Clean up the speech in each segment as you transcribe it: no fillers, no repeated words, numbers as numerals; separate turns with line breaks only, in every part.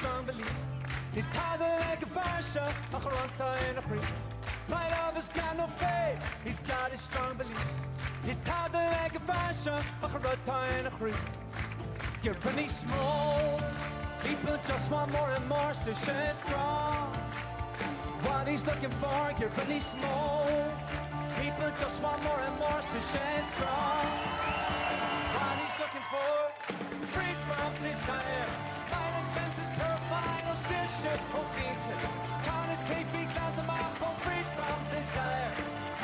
strong beliefs. He'd paddle like a fascia, a charanta in a creek. My love has got no faith, he's got his strong beliefs. He'd paddle like a fascia, a charanta in a creek. You're pretty small, people just want more and more, so she's strong. What he's looking for, you're pretty small. People just want more and more, so she's strong. What he's looking for, free from desire. Mind and senses purified, no shit, oh beaten. Con his cake, be glad the mark, oh free from desire.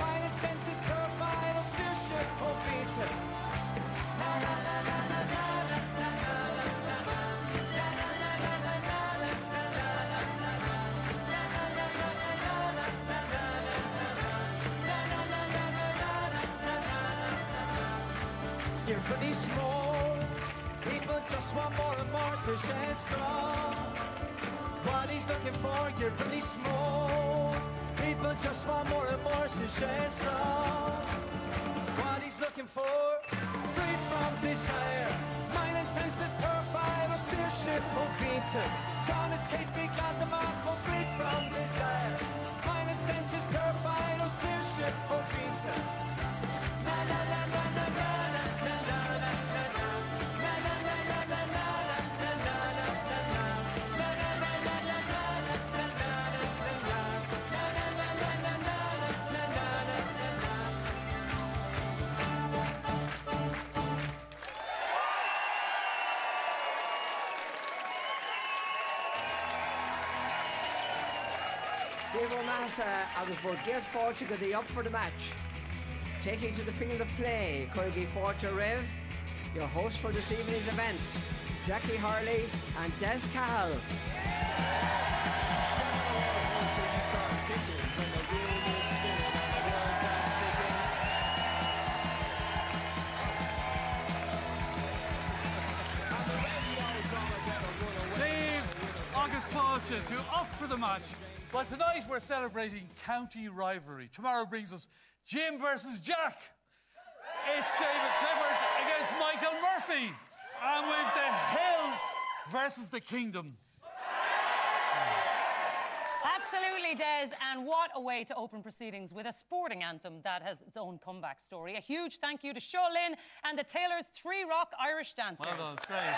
Mind and senses purified, no shit, oh beaten. Na na na na na na na na na. You're pretty small, people just want more and more, so she's strong. What he's looking for, you're pretty small. People just want more and more, so she's strong. What he's looking for, free from desire. Mind and senses purified, or sear shit, oh beaten. Gone is Kate, be glad the mark, oh free from desire. Mind and senses purified, or sear shit, oh beaten. Na na na na na na.
Agus bud Géad Fáilte go dtí up for the match. Taking to the field of play, Corgi Fáilte Rev, your host for this evening's event, Jackie Harley and Des Cahill.
August Fáilte to up for the match. Well, tonight we're celebrating county rivalry. Tomorrow brings us Jim versus Jack. It's David Clifford against Michael Murphy. And we've the Hills versus the Kingdom.
Absolutely, Des, and what a way to open proceedings with a sporting anthem that has its own comeback story. A huge thank you to Sean Lynn and the Taylor's Three Rock Irish Dancers.
Well done, it's great.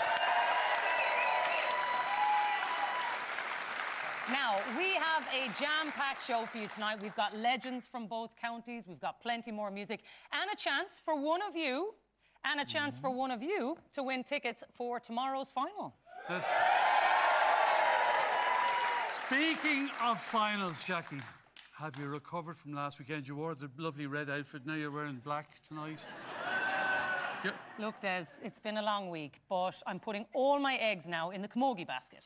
Now, we have a jam-packed show for you tonight. We've got legends from both counties, we've got plenty more music, and a chance for one of you, to win tickets for tomorrow's final.
Yes. Speaking of finals, Jackie, have you recovered from last weekend? You wore the lovely red outfit, now you're wearing black tonight.
Look, Des, it's been a long week, but I'm putting all my eggs now in the camogie basket.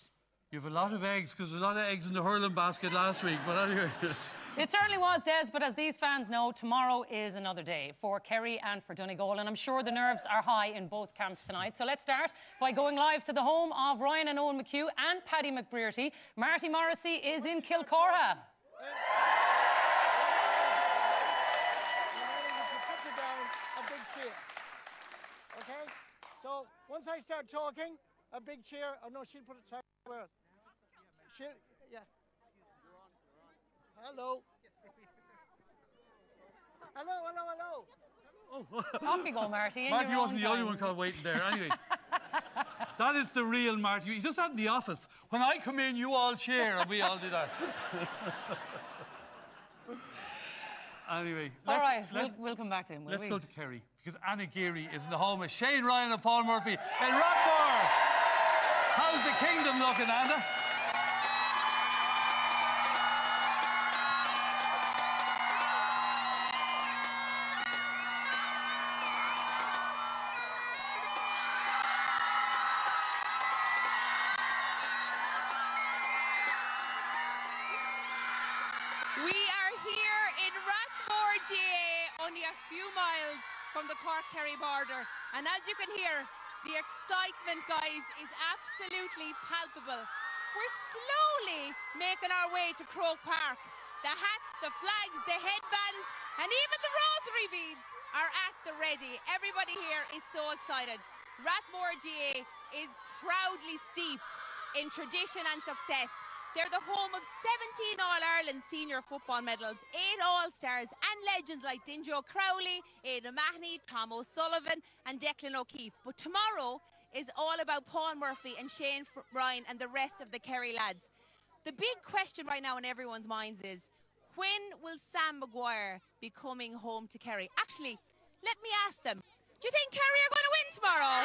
You have a lot of eggs, because there were a lot of eggs in the hurling basket last week, but anyway.
It certainly was, Des, but as these fans know, tomorrow is another day for Kerry and for Donegal, and I'm sure the nerves are high in both camps tonight. So let's start by going live to the home of Ryan and Owen McHugh and Paddy McBrearty. Marty Morrissey is in Kilcorra.
Put it down, a big cheer. Okay? So once I start talking, a big cheer. Oh no, she'll put it down. She'll, yeah. Hello. Hello.
Oh. Off you go, Marty.
Marty wasn't the only one caught waiting there. Anyway, that is the real Marty. He does that in the office. When I come in, you all cheer, and we all do that. Anyway,
all right, we'll come back to him.
Let's go to Kerry, because Anna Geary is in the home of Shane Ryan and Paul Murphy in Rockmore. How's the Kingdom looking, Anna?
We are here in Rathmore, GA, only a few miles from the Cork-Kerry border. And as you can hear, the excitement, guys, is absolutely palpable. We're slowly making our way to Croke Park. The hats, the flags, the headbands, and even the rosary beads are at the ready. Everybody here is so excited. Rathmore, GA, is proudly steeped in tradition and success. They're the home of 17 All-Ireland senior football medals, 8 All-Stars and legends like Dinjo Crowley, Aidan Mahoney, Tom O'Sullivan and Declan O'Keefe. But tomorrow is all about Paul Murphy and Shane Ryan and the rest of the Kerry lads. The big question right now in everyone's minds is, when will Sam Maguire be coming home to Kerry? Actually, let me ask them, do you think Kerry are going to win tomorrow?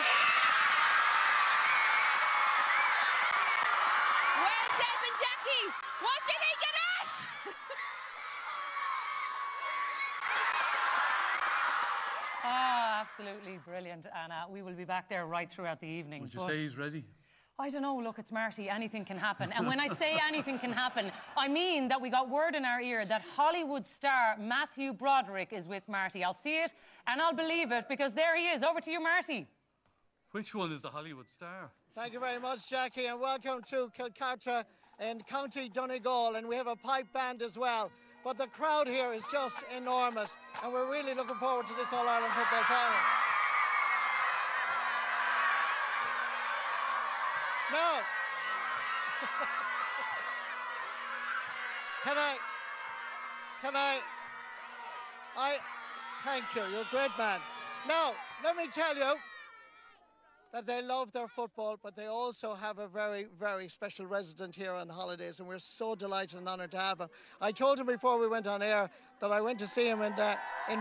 Well, Des and Jackie, what do you think of that?
Ah, absolutely brilliant, and we will be back there right throughout the evening.
Would you say he's ready?
I don't know, look, it's Marty, anything can happen. And when I say anything can happen, I mean that we got word in our ear that Hollywood star Matthew Broderick is with Marty. I'll see it and I'll believe it, because there he is. Over to you, Marty.
Which one is the Hollywood star?
Thank you very much, Jackie, and welcome to Kilcarta in County Donegal, and we have a pipe band as well. But the crowd here is just enormous, and we're really looking forward to this All-Ireland football final. Now, thank you, you're a great man. Now, let me tell you that they love their football, but they also have a very, very special resident here on holidays, and we're so delighted and honoured to have him. I told him before we went on air that I went to see him in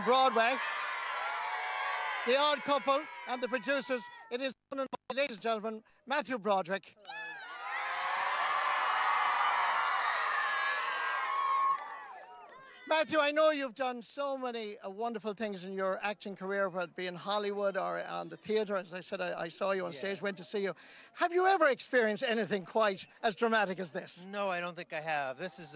Broadway. The Odd Couple and the producers. It is, ladies and gentlemen, Matthew Broderick. Matthew, I know you've done so many wonderful things in your acting career, whether it be in Hollywood or on the theatre. As I said, I saw you on stage, went to see you. Have you ever experienced anything quite as dramatic as this?
No, I don't think I have. This is,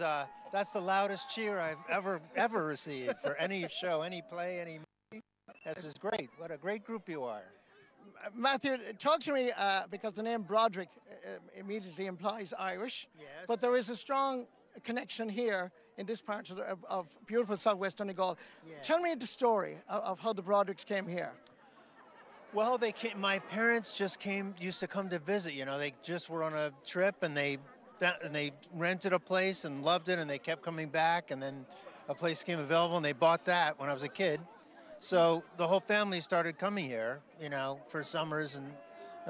that's the loudest cheer I've ever received for any show, any play, any movie. This is great. What a great group you are.
Matthew, talk to me, because the name Broderick immediately implies Irish,
Yes.
but there is a strong connection here in this part of beautiful southwest Donegal.
Yeah.
Tell me the story of how the Brodericks came here.
Well, they came, my parents just used to come to visit, you know. They just were on a trip, and they rented a place and loved it, and they kept coming back, and then a place came available, and they bought that when I was a kid. So the whole family started coming here, you know, for summers and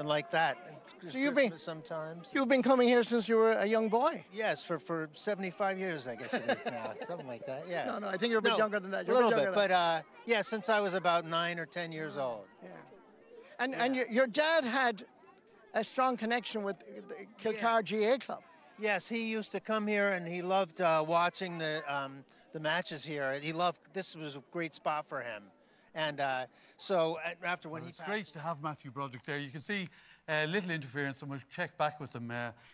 like that.
So
sometimes.
You've been coming here since you were a young boy?
Yes, for 75 years, I guess it is now, something like that. Yeah.
No, I think you're a bit younger than that.
You're a little bit, but yeah, since I was about 9 or 10 years old.
Yeah. And your dad had a strong connection with the Kilcar GA Club.
Yes, he used to come here, and he loved watching the matches here. He loved, this was a great spot for him. And so after when he passed...
It's great to have Matthew Broderick there. You can see little interference, and we'll check back with him.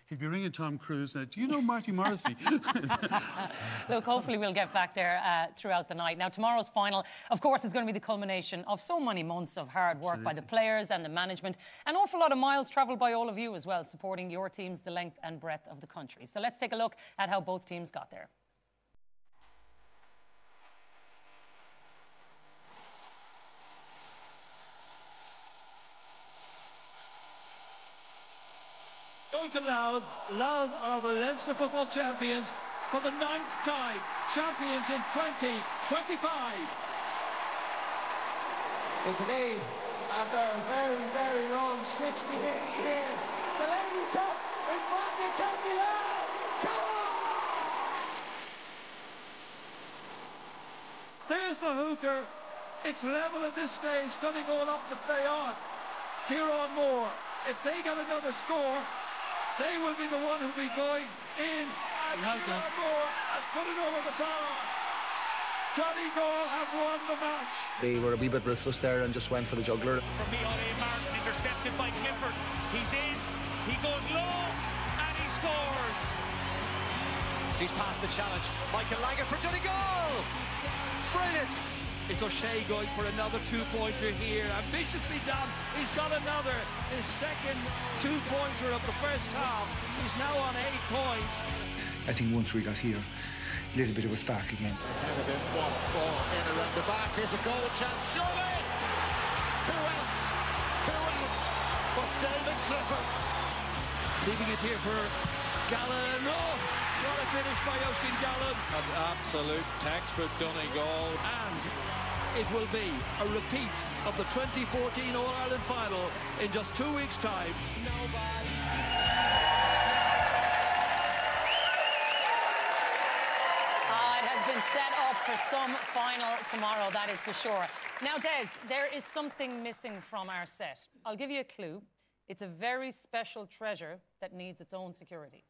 He'd be ringing Tom Cruise now. Do you know Marty Morrissey?
Look, hopefully we'll get back there throughout the night. Now, tomorrow's final, of course, is going to be the culmination of so many months of hard work by the players and the management. An awful lot of miles travelled by all of you as well, supporting your teams the length and breadth of the country. So let's take a look at how both teams got there.
Going to Louth are the Leinster football champions for the 9th time, champions in 2025. And today, after a very, very long 68 years, the Lady Cup is back in County Louth. Come on! There's the hooker. It's level at this stage. Donegal up to play on. Here on more. If they get another score, they will be the one who'll be going in. And Moore has put it over the bar. Donegal have won the match.
They were a wee bit ruthless there and just went for the juggler.
From Miole Martin, intercepted by Clifford. He's in, he goes low, and he scores.
He's passed the challenge. Michael Langer for Donegal. Brilliant.
It's O'Shea going for another two-pointer here. Ambitiously done. He's got another. His second two-pointer of the first half. He's now on 8 points.
I think once we got here, a little bit of a spark again.
One ball in around the back. Here's a goal chance. Surely. Who else? Who else but David Clifford? Leaving it here for Gallen. Oh, what a finish by Oisin Gallen.
An absolute textbook Donegal.
And it will be a repeat of the 2014 All-Ireland Final in just 2 weeks' time.
It has been set up for some final tomorrow, that is for sure. Now, Des, there is something missing from our set. I'll give you a clue. It's a very special treasure that needs its own security.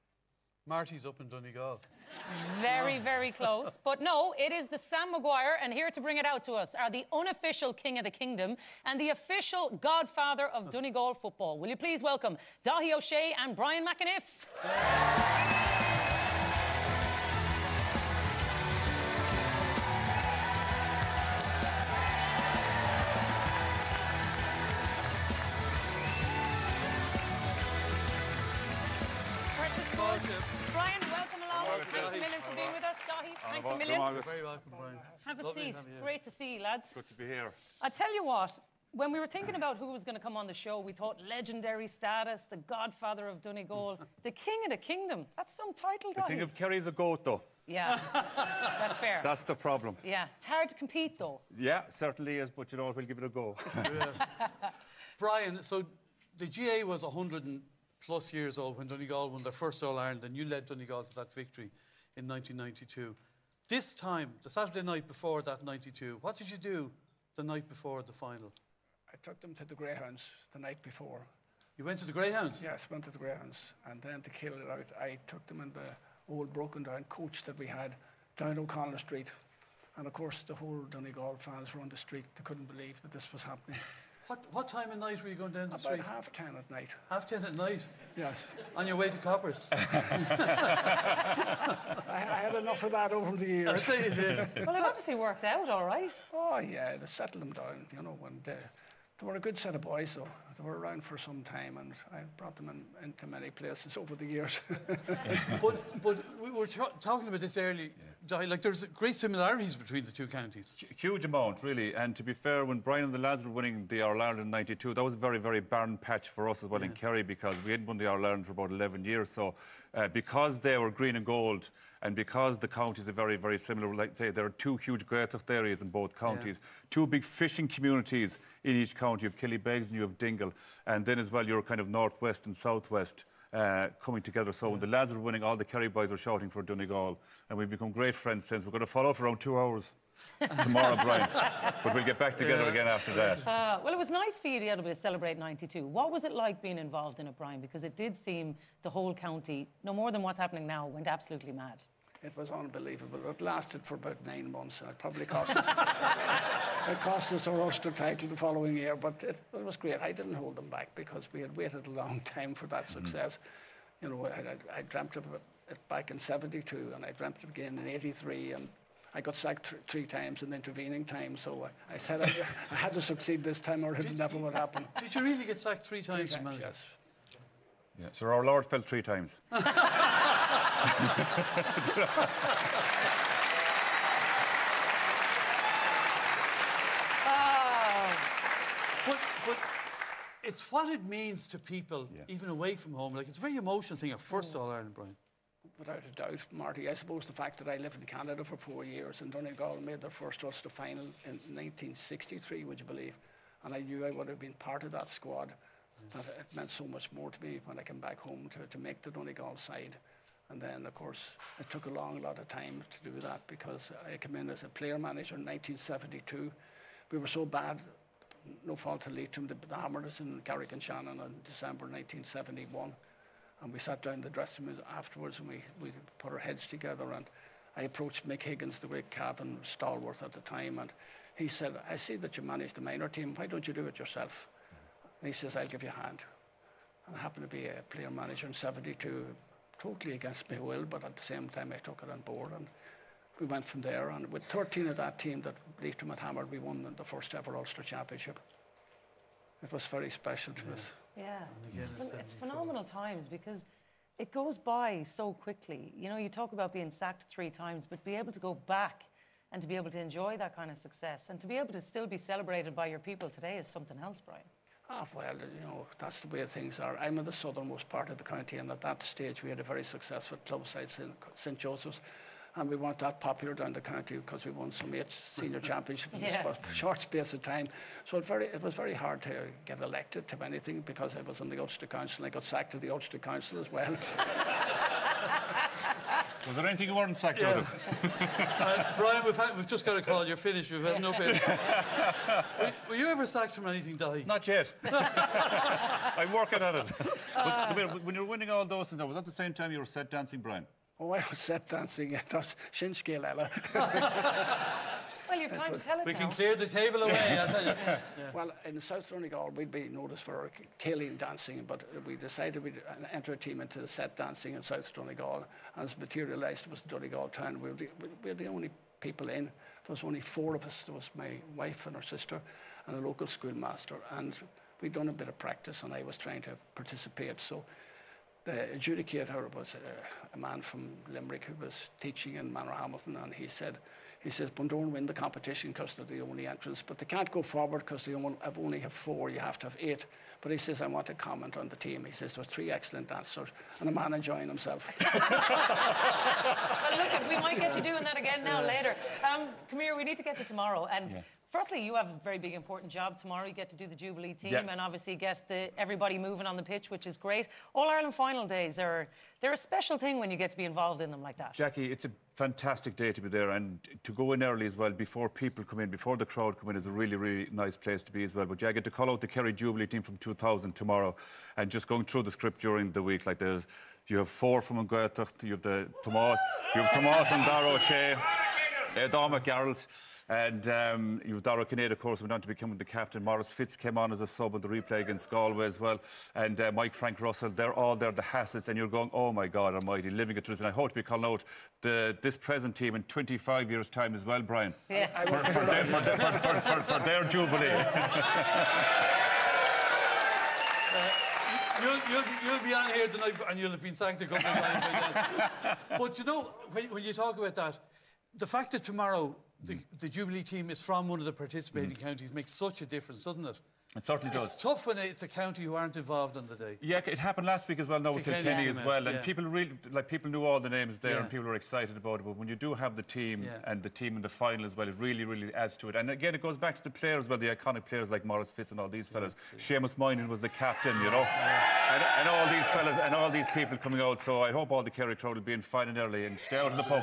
Marty's up in Donegal.
Very, very close. But no, it is the Sam Maguire, and here to bring it out to us are the unofficial King of the Kingdom and the official godfather of Donegal football. Will you please welcome Daithí O'Shea and Brian McAniff? Brian, welcome along. Thanks a million for being with us. Daithí, thanks a million.
You're very welcome, Brian.
Have a seat. Great to see you, lads.
Good to be here.
I tell you what, when we were thinking about who was going to come on the show, we thought legendary status, the godfather of Donegal, the King of the Kingdom. That's some title,
The
Daithí.
King of Kerry's a goat, though.
Yeah, that's fair.
That's the problem.
Yeah, it's hard to compete, though.
Yeah, certainly is, but you know what, we'll give it a go.
Brian, so the GA was 100+ years old when Donegal won their first All-Ireland, and you led Donegal to that victory in 1992. This time, the Saturday night before that 92, what did you do the night before the final?
I took them to the Greyhounds the night before.
You went to the Greyhounds?
Yes, went to the Greyhounds. And then to kill it out, I took them in the old broken down coach that we had down O'Connell Street. And of course, the whole Donegal fans were on the street. They couldn't believe that this was happening.
What time of night were you going down the street?
About 10:30 at night.
10:30 at night?
Yes.
On your way to Coppers?
I had enough of that over the years.
I you did.
Well, it obviously worked out all right.
Oh, yeah, they settled them down, you know, and they were a good set of boys, though. They were around for some time, and I brought them into many places over the years.
but we were talking about this earlier. Like, there's great similarities between the two counties.
Huge amount, really. And to be fair, when Brian and the lads were winning the All-Ireland in 92, that was a very, very barren patch for us as well in Kerry, because we hadn't won the All-Ireland for about 11 years. So because they were green and gold, and because the counties are very, very similar, like say, there are two huge greatest areas in both counties, two big fishing communities in each county. You have Killybegs and you have Donegal, and then as well you're kind of northwest and southwest coming together. So when the lads were winning, all the Kerry boys were shouting for Donegal, and we've become great friends since. We're going to fall off around 2 hours tomorrow, Brian, but we'll get back together again after that.
Well, it was nice for you to be able to celebrate 92. What was it like being involved in it, Brian? Because it did seem the whole county, no more than what's happening now, went absolutely mad.
It was unbelievable. It lasted for about 9 months, and it probably cost us. It cost us our Ulster title the following year, but it was great. I didn't hold them back because we had waited a long time for that success. You know, I dreamt of it back in '72, and I dreamt it again in '83, and I got sacked 3 times in the intervening time. So I said I had to succeed this time, or it never would happen.
Did you really get sacked 3 times?
3 times, yes.
Yeah, so our Lord fell 3 times.
But it's what it means to people, even away from home. Like, it's a very emotional thing, a first All-Ireland, Brian.
Without a doubt, Marty. I suppose the fact that I lived in Canada for 4 years and Donegal made their first Ulster final in 1963, would you believe? And I knew I would have been part of that squad. That it meant so much more to me when I came back home to make the Donegal side. And then, of course, it took a lot of time to do that because I came in as a player manager in 1972. We were so bad, no fault to Leitrim, they hammered us in Carrick and Shannon in December 1971. And we sat down in the dressing room afterwards and we put our heads together, and I approached Mick Higgins, the great captain, stalwart at the time, and he said, I see that you manage the minor team, why don't you do it yourself? And he says, I'll give you a hand. And I happened to be a player manager in '72, totally against my will, but at the same time I took it on board, and we went from there. And with 13 of that team that Leitrim had hammered, we won the first ever Ulster Championship. It was very special to us.
Yeah, it's phenomenal times because it goes by so quickly. You know, you talk about being sacked 3 times, but be able to go back and to be able to enjoy that kind of success and to be able to still be celebrated by your people today is something else, Brian.
Well, you know, that's the way things are. I'm in the southernmost part of the county, and at that stage we had a very successful club side, St. Joseph's, and we weren't that popular down the county because we won some 8 senior championships in a short space of time. So it was very hard to get elected to anything because I was on the Ulster Council. I got sacked of the Ulster Council as well.
Was there anything you weren't sacked out of?
Brian, we've just got a call. You're finished. We've had enough. Were you ever sacked from anything, Dolly?
Not yet. I'm working on it. But when you were winning all those things, was that the same time you were set dancing, Brian?
Oh, I was set dancing. That's Shin Scale Ella.
Well, you've time to tell it
We
now.
can clear the table away, I'll tell you.
Well, in South Donegal, we'd be noticed for Kaleen dancing, but we decided we'd enter a team into the set dancing in South Donegal. As materialised, it was Donegal town. We were the only people in. There was only 4 of us. There was my wife and her sister and a local schoolmaster. And we'd done a bit of practice, and I was trying to participate. So the adjudicator was a man from Limerick who was teaching in Manor Hamilton, and he says, Bundoran win the competition because they're the only entrants, but they can't go forward because they only have 4, you have to have 8. But he says, I want to comment on the team. He says, there's 3 excellent dancers and a man enjoying himself.
Well, look, we might get you doing that again now later. Come here, we need to get to tomorrow. And firstly, you have a very big, important job tomorrow. You get to do the Jubilee team and obviously get everybody moving on the pitch, which is great. All-Ireland final days they're a special thing when you get to be involved in them like that.
Jackie, it's a fantastic day to be there, and to go in early as well, before people come in, before the crowd come in, is a really, really nice place to be as well. But I get to call out the Kerry Jubilee team from 2000 tomorrow, and just going through the script during the week, like you have 4 from Gaeltacht, you have Tomás and Dara O'Shea, Dharma Gerald, and you have Dara Kinnaid, of course, went on to become the captain. Maurice Fitz came on as a sub of the replay against Galway as well, and Mike Frank Russell. They're all there, the Hassets, and you're going, oh my God Almighty, living it through this. And I hope to be calling out this present team in 25 years' time as well, Brian.
Yeah.
For their Jubilee.
You'll be on here tonight, and you'll have been sacked a couple of times like that. But you know, when you talk about that, the fact that tomorrow the Jubilee team is from one of the participating counties makes such a difference, doesn't it?
It certainly does.
It's tough when it's a county who aren't involved on the day.
Yeah, it happened last week as well, now with Kilkenny as well, and people knew all the names there, and people were excited about it. But when you do have the team and the team in the final as well, it really, really adds to it. And again, it goes back to the players, well, the iconic players like Maurice Fitz and all these fellas. Seamus Moynihan was the captain, you know, and all these fellas and all these people coming out. So I hope all the Kerry crowd will be in fine and early and stay out of the pub.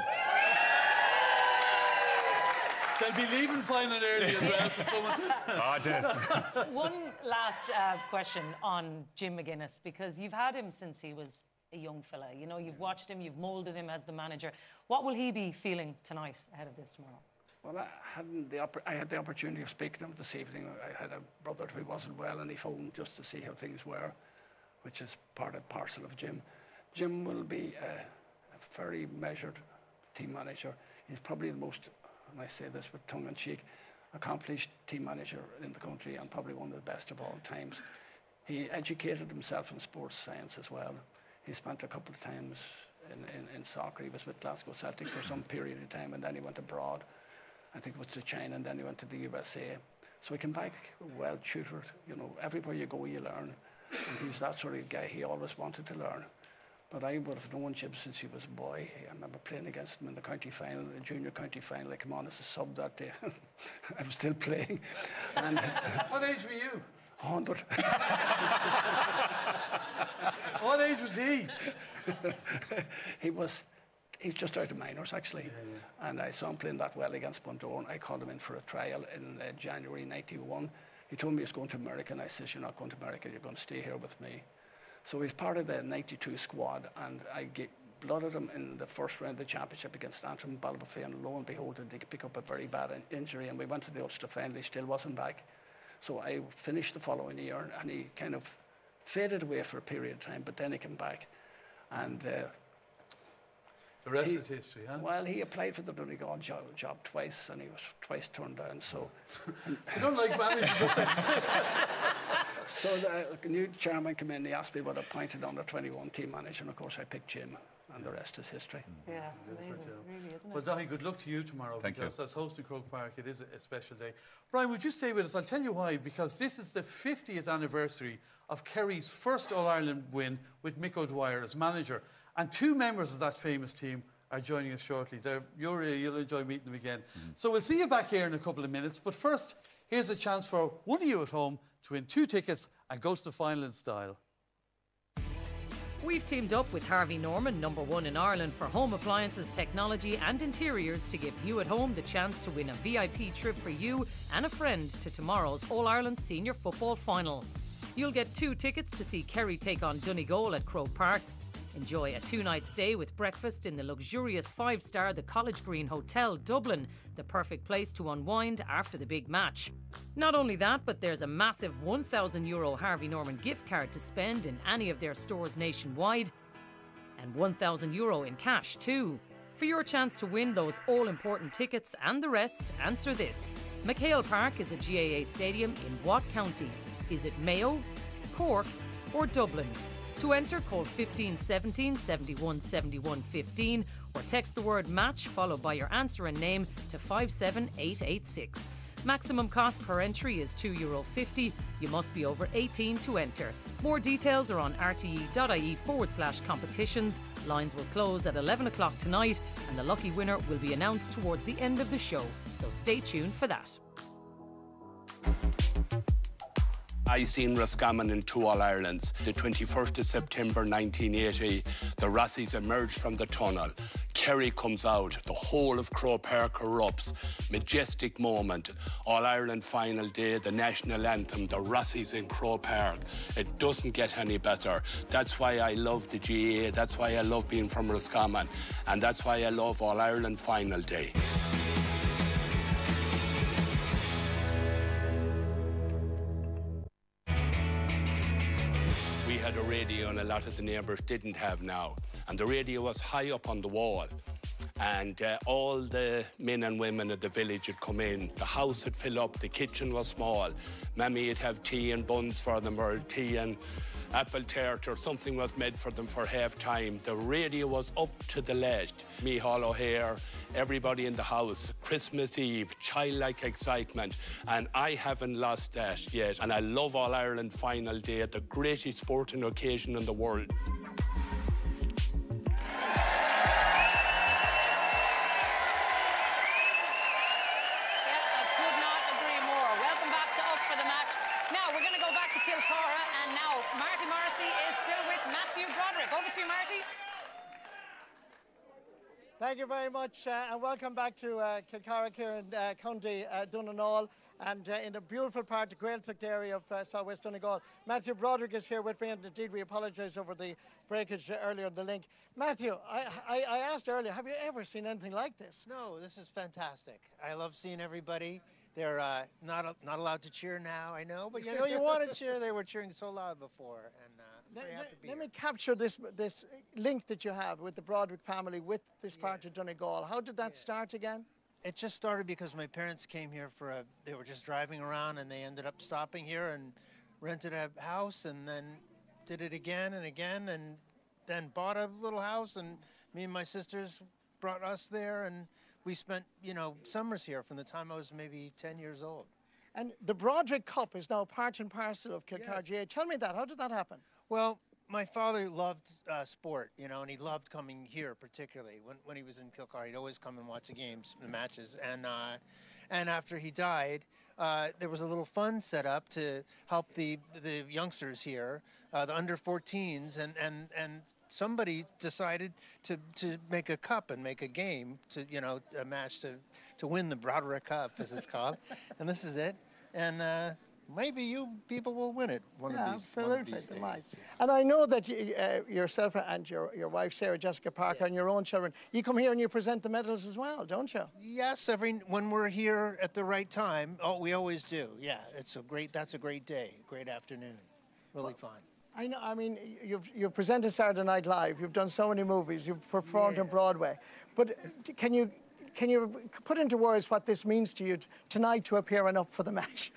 They'll be leaving fine and early as well, so someone...
One last question on Jim McGuinness, because you've had him since he was a young fella. You know, you've watched him, you've moulded him as the manager. What will he be feeling tonight ahead of this tomorrow?
Well, I had the opportunity of speaking to him this evening. I had a brother who wasn't well, and he phoned just to see how things were, which is part and parcel of Jim. Jim will be a very measured team manager. He's probably the most, and I say this with tongue-in-cheek, accomplished team manager in the country, and probably one of the best of all times. He educated himself in sports science as well. He spent a couple of times in soccer. He was with Glasgow Celtic for some period of time, and then he went abroad. I think it was to China, and then he went to the USA. So he came back well tutored. You know, everywhere you go, you learn. And he's that sort of guy. He always wanted to learn. But I would have known Jim since he was a boy. I remember playing against him in the county final, the junior county final. I came on as a sub that day. I was still playing. And
what age were you?
100.
What age was he?
He's just out of minors, actually. And I saw him playing that well against Bundoran. I called him in for a trial in January '91. He told me he was going to America, and I said, you're not going to America, you're going to stay here with me. So he's part of the '92 squad, and I blooded him in the first round of the championship against Antrim Ballybofey, and lo and behold, did he pick up a very bad injury, and we went to the Ulster final. He still wasn't back. So I finished the following year, and he kind of faded away for a period of time, but then he came back. And
the rest is history, huh?
Well, he applied for the Donegal job twice, and he was twice turned down. So
you don't like managers up there.
So the new chairman came in, he asked me what I appointed under 21 team manager, and of course I picked Jim. and the rest is history.
Yeah, amazing, really, isn't it?
Well, Donny, good luck to you tomorrow.
Thank you.
Because that's hosting Croke Park. It is a special day. Brian, would you stay with us? I'll tell you why. Because this is the 50th anniversary of Kerry's first All-Ireland win with Mick O'Dwyer as manager. And 2 members of that famous team are joining us shortly. You'll enjoy meeting them again. So we'll see you back here in a couple of minutes. But first, here's a chance for one of you at home to win 2 tickets and go to the final in style.
We've teamed up with Harvey Norman, #1 in Ireland for home appliances, technology and interiors to give you at home the chance to win a VIP trip for you and a friend to tomorrow's All-Ireland Senior Football Final. You'll get 2 tickets to see Kerry take on Donegal at Croke Park. Enjoy a 2-night stay with breakfast in the luxurious 5-star The College Green Hotel, Dublin, the perfect place to unwind after the big match. Not only that, but there's a massive €1,000 Harvey Norman gift card to spend in any of their stores nationwide, and €1,000 in cash too. For your chance to win those all-important tickets and the rest, answer this. McHale Park is a GAA stadium in what county? Is it Mayo, Cork or Dublin? To enter, call 1517 71 71 15 or text the word match followed by your answer and name to 57886. Maximum cost per entry is €2.50. You must be over 18 to enter. More details are on rte.ie/competitions. Lines will close at 11 o'clock tonight and the lucky winner will be announced towards the end of the show. So stay tuned for that.
I seen Roscommon in 2 All-Irelands. The 21st of September 1980, the Rossies emerged from the tunnel. Kerry comes out, the whole of Croke Park erupts. Majestic moment. All-Ireland final day, the national anthem, the Rossies in Croke Park. It doesn't get any better. That's why I love the GAA, that's why I love being from Roscommon, and that's why I love All-Ireland final day. We had a radio and a lot of the neighbours didn't have now. And the radio was high up on the wall. And all the men and women of the village would come in. The house would fill up, the kitchen was small. Mammy would have tea and buns for them, or tea and apple tart or something was made for them for half-time. The radio was up to the ledge. Micheál O'Hare, everybody in the house, Christmas Eve, childlike excitement, and I haven't lost that yet. And I love All-Ireland final day, the greatest sporting occasion in the world.
Thank you very much, and welcome back to Kilcarrick here in County Donegal, and in the beautiful part, the Gaeltacht area of Southwest Donegal. Matthew Broderick is here with me, and indeed we apologise over the breakage earlier in the link. Matthew, I asked earlier, have you ever seen anything like this?
No, this is fantastic. I love seeing everybody. They're not allowed to cheer now, I know, but you know you want to cheer. They were cheering so loud before, and
let me capture this link that you have with the Broderick family, with this part of Donegal. How did that start again?
It just started because my parents came here they were just driving around and they ended up stopping here and rented a house and then did it again and again and then bought a little house, and me and my sisters brought us there, and we spent, summers here from the time I was maybe 10 years old.
And the Broderick Cup is now part and parcel of Kilcarrick GAA. Tell me that. How did that happen?
Well, my father loved sport, and he loved coming here particularly. When he was in Kilcar, he'd always come and watch the games, the matches. And after he died, there was a little fund set up to help the youngsters here, the under-14s, and somebody decided to make a cup and make a game to, a match to win the Broderick Cup, as it's called. And this is it. And maybe you people will win it one of these days.
And I know that yourself and your wife, Sarah Jessica Parker, and your own children, you come here and you present the medals as well, don't you?
Yes, when we're here at the right time. Oh, we always do. Yeah, that's a great day, great afternoon, really fun.
I know. I mean, you've presented Saturday Night Live. You've done so many movies. You've performed on Broadway. But can you put into words what this means to you tonight to appear and up for the match?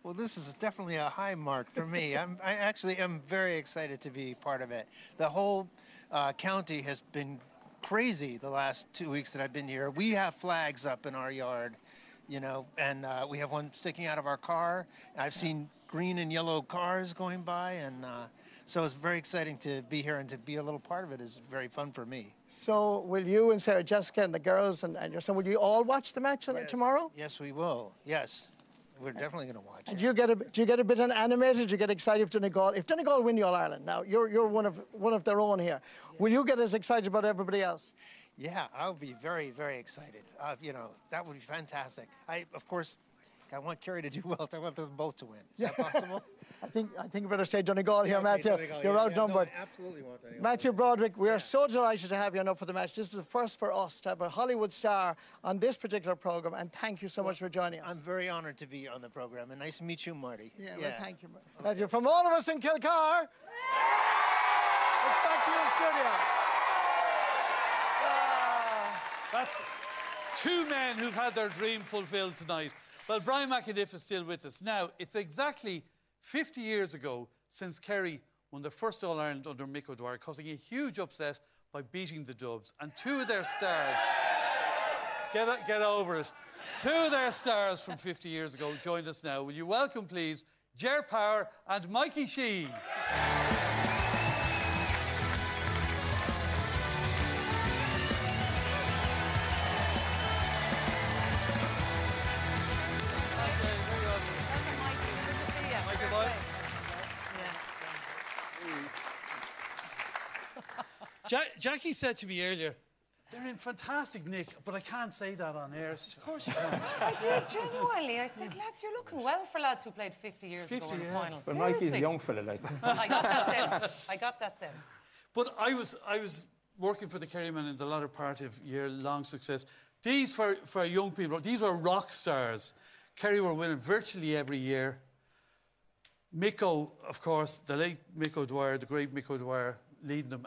Well, this is definitely a high mark for me. I actually am very excited to be part of it. The whole county has been crazy the last 2 weeks that I've been here. We have flags up in our yard, you know, and we have one sticking out of our car. I've seen green and yellow cars going by, and so it's very exciting to be here, and to be a little part of it is very fun for me.
So will you and Sarah Jessica and the girls and your son, will you all watch the match tomorrow?
Yes, we will. Yes. We're definitely going to watch it.
And do you get a bit animated? Do you get excited if Donegal? If Donegal win the All-Ireland, now you're one of their own here. Yeah. Will you get as excited about everybody else?
Yeah, I'll be very, very excited. You know, that would be fantastic. Of course, I want Kerry to do well. I want them both to win. Is that possible?
I think you better say Donegal here, Matthew.
Donegal,
You're outnumbered.
No, absolutely want Donegal.
Matthew Broderick, we are so delighted to have you on Up for the Match. This is the first for us to have a Hollywood star on this particular programme, and thank you so much for joining us.
I'm very honoured to be on the programme, and nice to meet you, Marty.
Yeah. Well, thank you. Okay. Matthew, from all of us in Kilcar, it's back to your studio.
That's two men who've had their dream fulfilled tonight. Well, Brian McAniff is still with us. Now, it's exactly 50 years ago since Kerry won their first All-Ireland under Mick O'Dwyer, causing a huge upset by beating the Dubs. And two of their stars, get over it, two of their stars from 50 years ago joined us now. Will you welcome, please, Ger Power and Mikey Sheehy. Jackie said to me earlier, they're in fantastic nick, but I can't say that on air. I said, of course you can.
I did, genuinely. I said, lads, you're looking well for lads who played 50 years ago in the final.
But Mikey's a young fella, like.
I got that sense. I got that sense.
But I was working for the Kerrymen in the latter part of year-long success. These, for young people, these were rock stars. Kerry were winning virtually every year. Micko, of course, the late Mick O'Dwyer, the great Mick O'Dwyer, leading them.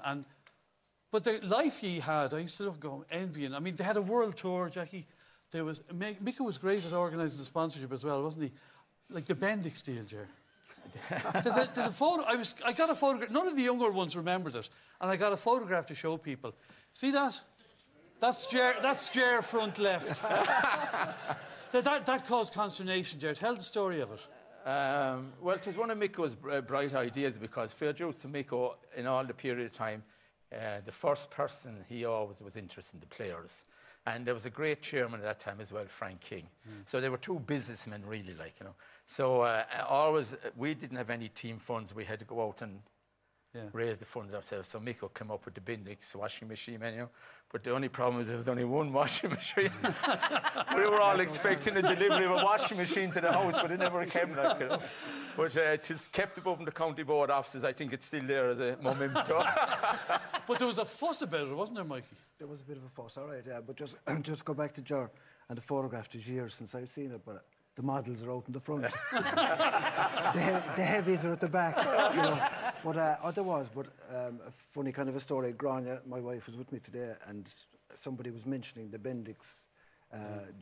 But the life he had, I used to look and go envying. I mean, they had a world tour, Jackie. Micko was great at organising the sponsorship as well, wasn't he? Like the Bendix deal, Ger. There's a photo. I got a photograph. None of the younger ones remembered it, and I got a photograph to show people. See that? That's Ger front left. that caused consternation, Ger. Tell the story of it.
Well, it was one of Micko's bright ideas, because fair dues to Micko, in all the period of time, the first person he always was interested in the players. And there was a great chairman at that time as well, Frank King. So they were two businessmen, really, like, you know. So we didn't have any team funds. We had to go out and raise the funds ourselves. So Micko came up with the Bendix washing machine menu. But the only problem was there was only one washing machine. We were all expecting a delivery of a washing machine to the house, but it never came, like, you know. But just kept above in the county board offices. I think it's still there as a memento.
But there was a fuss about it, wasn't there, Mikey?
There was a bit of a fuss, all right, yeah. But just go back to Ger and the photograph. It's years since I've seen it, but the models are out in the front. the heavies are at the back, you know. But there was, a funny kind of a story. Grania, my wife, was with me today, and somebody was mentioning the Bendix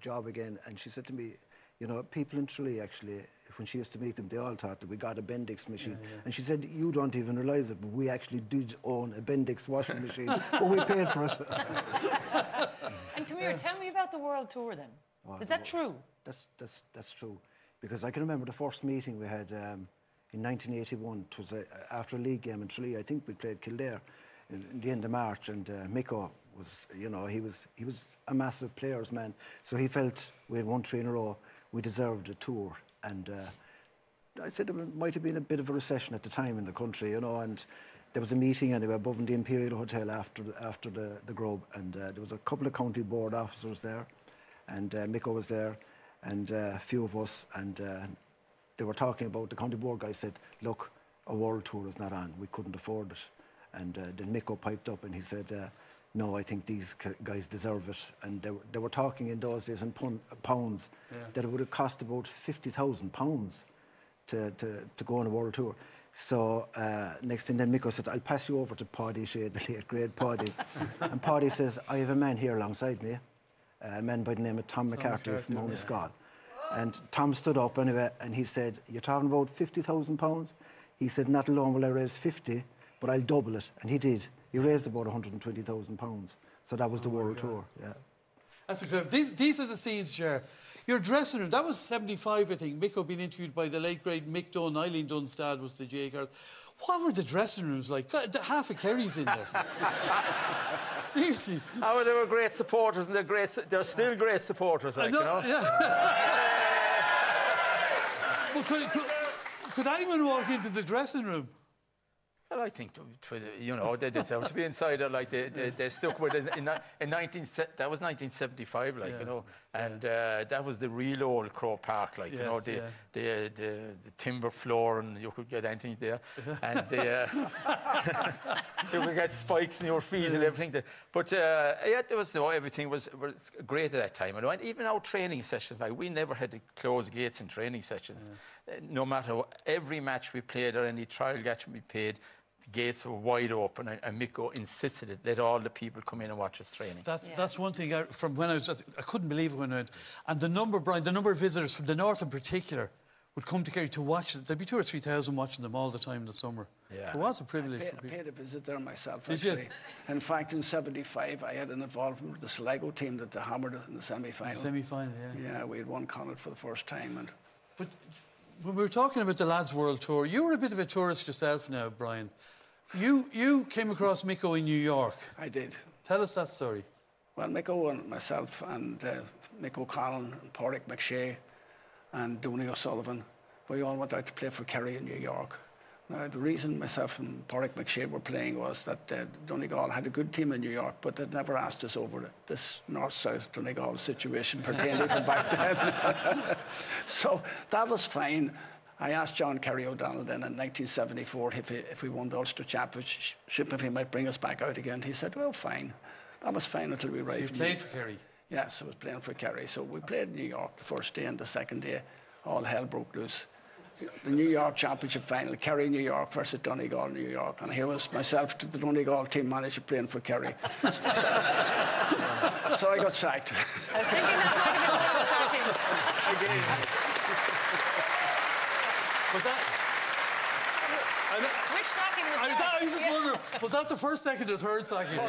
job again, and she said to me, you know, people in Tralee, actually, when she used to meet them, they all thought that we got a Bendix machine. And she said, you don't even realise it, but we actually did own a Bendix washing machine, but we paid for it.
And come here, tell me about the world tour then. Is that true?
That's true, because I can remember the first meeting we had in 1981. It was after a league game in Tralee. I think we played Kildare in the end of March, and Micko was, you know, he was a massive players man. So he felt we had won 3 in a row. We deserved a tour, and I said there might have been a bit of a recession at the time in the country, you know, and there was a meeting anyway above in the Imperial Hotel after the Grove, and there was a couple of county board officers there, and Micko was there, and a few of us, and they were talking about, the county board guy said, look, a world tour is not on, we couldn't afford it. And then Micko piped up and he said, no, I think these guys deserve it. And they were talking in those days in pounds, that it would have cost about £50,000 to go on a world tour. So next thing, then Micko said, I'll pass you over to Paddy Shea, the late great Paddy. And Paddy says, I have a man here alongside me, a man by the name of Tom McCarthy from Monaskal. And Tom stood up anyway, and he said, you're talking about £50,000? He said, not alone will I raise 50, but I'll double it. And he did. he raised about £120,000. So that was the world tour. Yeah.
That's incredible. These are the scenes, Ger. Your dressing room, that was 75, I think. Micko being interviewed by the late great Mick Dunn. Eileen Dunn's dad was the GA guard. What were the dressing rooms like? God, half of Kerry's in there. Seriously.
Oh, well, they were great supporters, and they're still great supporters, like, you know.
Yeah. Well, could anyone walk into the dressing room?
Well, I think, you know, they deserve to be inside it. Like, they stuck with it that was 1975, like, you know, and that was the real old Croke Park, like, you know, the timber floor, and you could get anything there, and you could get spikes in your feet and everything. But yeah, there was everything was great at that time. And even our training sessions, like, we never had to close gates in training sessions. No matter what, every match we played or any trial match we played, the gates were wide open, and Micko insisted it, let all the people come in and watch us training.
That's one thing from when I couldn't believe it when I went. And the number, Brian, the number of visitors from the north in particular would come to Kerry to watch it. There'd be 2,000 or 3,000 watching them all the time in the summer.
Yeah.
It was a privilege.
I paid a visit there myself.
Did
actually.
you?
In fact, in '75, I had an involvement with the Sligo team that they hammered in the semi-final.
The semi-final, yeah.
Yeah, we had won Connacht for the first time. And
but when we were talking about the Lads World Tour, you were a bit of a tourist yourself now, Brian. You came across Micko in New York.
I did.
Tell us that story.
Well, Micko and myself and Mick O'Connell and Pádraig McShea and Dooney O'Sullivan, we all went out to play for Kerry in New York. Now, the reason myself and Pádraig McShea were playing was that Donegal had a good team in New York, but they'd never asked us over this north-south Donegal situation pertaining from back then. So that was fine. I asked John Kerry O'Donnell then in 1974 if we won the Ulster Championship, if he might bring us back out again. He said, well, fine. That was fine until we arrived.
So you played for Kerry?
Yes, I was playing for Kerry. So we played in New York the first day, and the second day, all hell broke loose. The New York Championship Final, Kerry, New York versus Donegal, New York. And here was myself, the Donegal team manager, playing for Kerry. So I got sacked.
I was thinking that might have been one of the sackings.
Was that?
Which sacking was that?
I was just wondering, was that the first, second, or third sacking?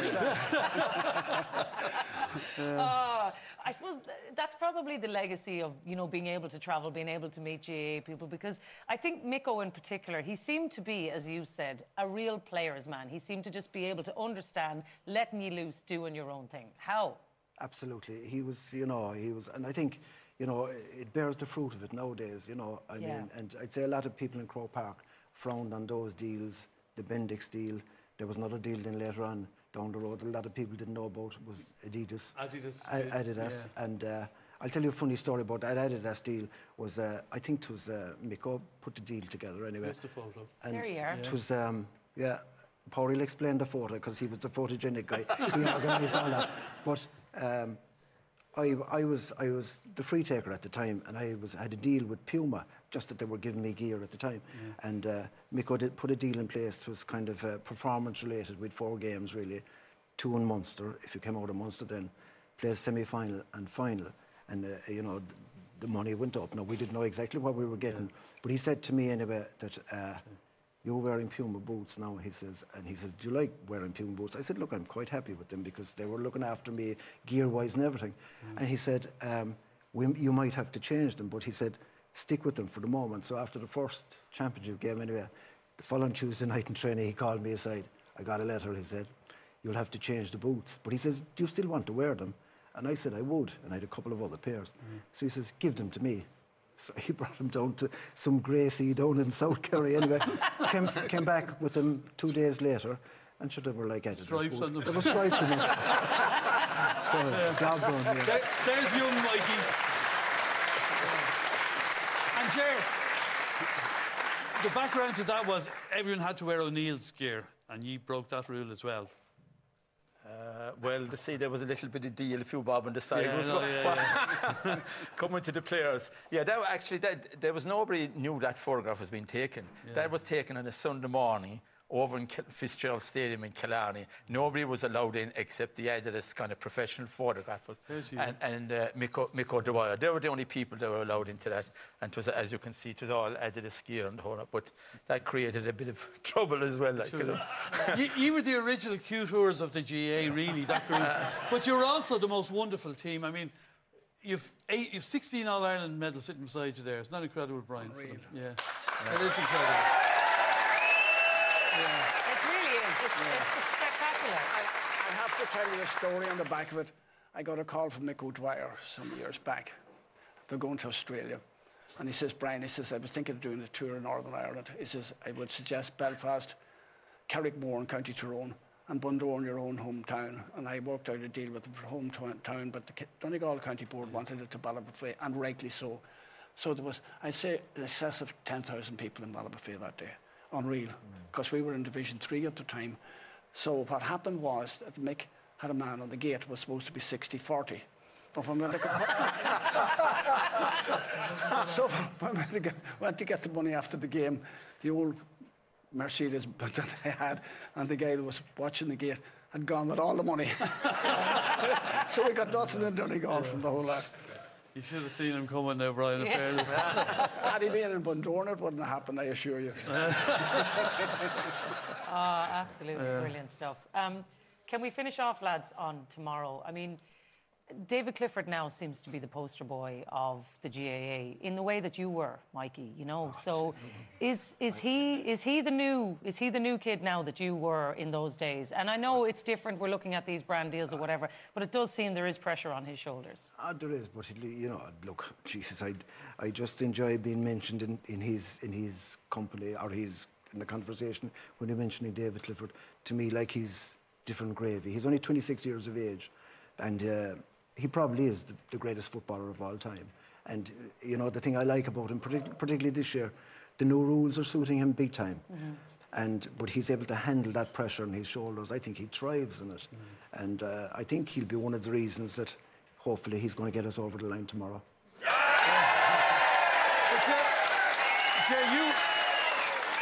I suppose that's probably the legacy of, you know, being able to travel, being able to meet GAA people, because I think Micko in particular, he seemed to be, as you said, a real player's man. He seemed to just be able to understand letting you loose, doing your own thing. How?
Absolutely. He was, you know, and I think, you know, it bears the fruit of it nowadays, you know. I mean, and I'd say a lot of people in Croke Park frowned on those deals, the Bendix deal. There was another deal then later on down the road a lot of people didn't know about was Adidas. Adidas. Yeah. And I'll tell you a funny story about that Adidas deal. Was I think it was Micko put the deal together anyway.
That's the photo.
And
there you are.
It was, Paul will explain the photo because he was the photogenic guy. He organised all that. But I was the free taker at the time, and I had a deal with Puma, just that they were giving me gear at the time. Yeah. And Micko did put a deal in place. It was kind of performance related with 4 games really, 2 in Munster. If you came out of Munster, then play semi-final and final. And you know, the money went up. Now we didn't know exactly what we were getting, but he said to me anyway that. You're wearing Puma boots now, he says. And he says, do you like wearing Puma boots? I said, look, I'm quite happy with them because they were looking after me gear-wise and everything. And he said, you might have to change them, but he said, stick with them for the moment. So after the first championship game anyway, the following Tuesday night in training, he called me aside. I got a letter, he said, you'll have to change the boots. But he says, do you still want to wear them? And I said, I would. And I had a couple of other pairs. So he says, give them to me. So he brought him down to some Gracie down in South Kerry anyway. came back with them 2 days later, and sure they were like Adidas
stripes on them.
There were stripes on them. So job done. Yeah.
There's young Mikey. And Ger, the background to that was everyone had to wear O'Neill's gear, and you broke that rule as well.
Well, to see, there was a little bit of deal, a few bob on the side. Coming to the players. Yeah, there was nobody knew that photograph was being taken. Yeah. That was taken on a Sunday morning over in Fitzgerald Stadium in Killarney. Nobody was allowed in except the Adidas kind of professional photographers and Mick Dwyer. They were the only people that were allowed into that. And it was, as you can see, it was all Adidas gear and the whole lot. But that created a bit of trouble as well. Like,
you were the original cuteurs of the GA, really, that group. But you're also the most wonderful team. I mean, you've 16 All-Ireland medals sitting beside you there. It's not incredible, Brian? Yeah. It is incredible.
It really is. It's spectacular.
I have to tell you a story on the back of it. I got a call from Mick Dwyer some years back. They're going to Australia. And he says, Brian, he says, I was thinking of doing a tour in Northern Ireland. He says, I would suggest Belfast, Carrickmore in County Tyrone, and Bundoran in your own hometown. And I worked out a deal with the hometown, but the Donegal County Board wanted it to Ballybofey, and rightly so. So there was, I'd say, in excess of 10,000 people in Ballybofey that day. Unreal, because we were in Division 3 at the time. So what happened was that Mick had a man on the gate who was supposed to be 60-40. But when we went to get the money after the game, the old Mercedes that I had and the guy that was watching the gate had gone with all the money. So we got nothing in Donegal from the whole lot.
You should have seen him coming now, Brian, in fairness.
Had he been in Bundoran, it wouldn't have happened, I assure you.
Absolutely brilliant stuff. Can we finish off, lads, on tomorrow? I mean, David Clifford now seems to be the poster boy of the GAA in the way that you were, Mikey. You know, so is he the new kid now that you were in those days? And I know it's different. We're looking at these brand deals or whatever, but it does seem there is pressure on his shoulders.
There is, but you know, look, Jesus, I just enjoy being mentioned in his company or in the conversation when you're mentioning David Clifford. To me, like he's different gravy. He's only 26 years of age, and he probably is the greatest footballer of all time. And, you know, the thing I like about him, particularly this year, the new rules are suiting him big time. But he's able to handle that pressure on his shoulders. I think he thrives in it. And I think he'll be one of the reasons that hopefully he's going to get us over the line tomorrow.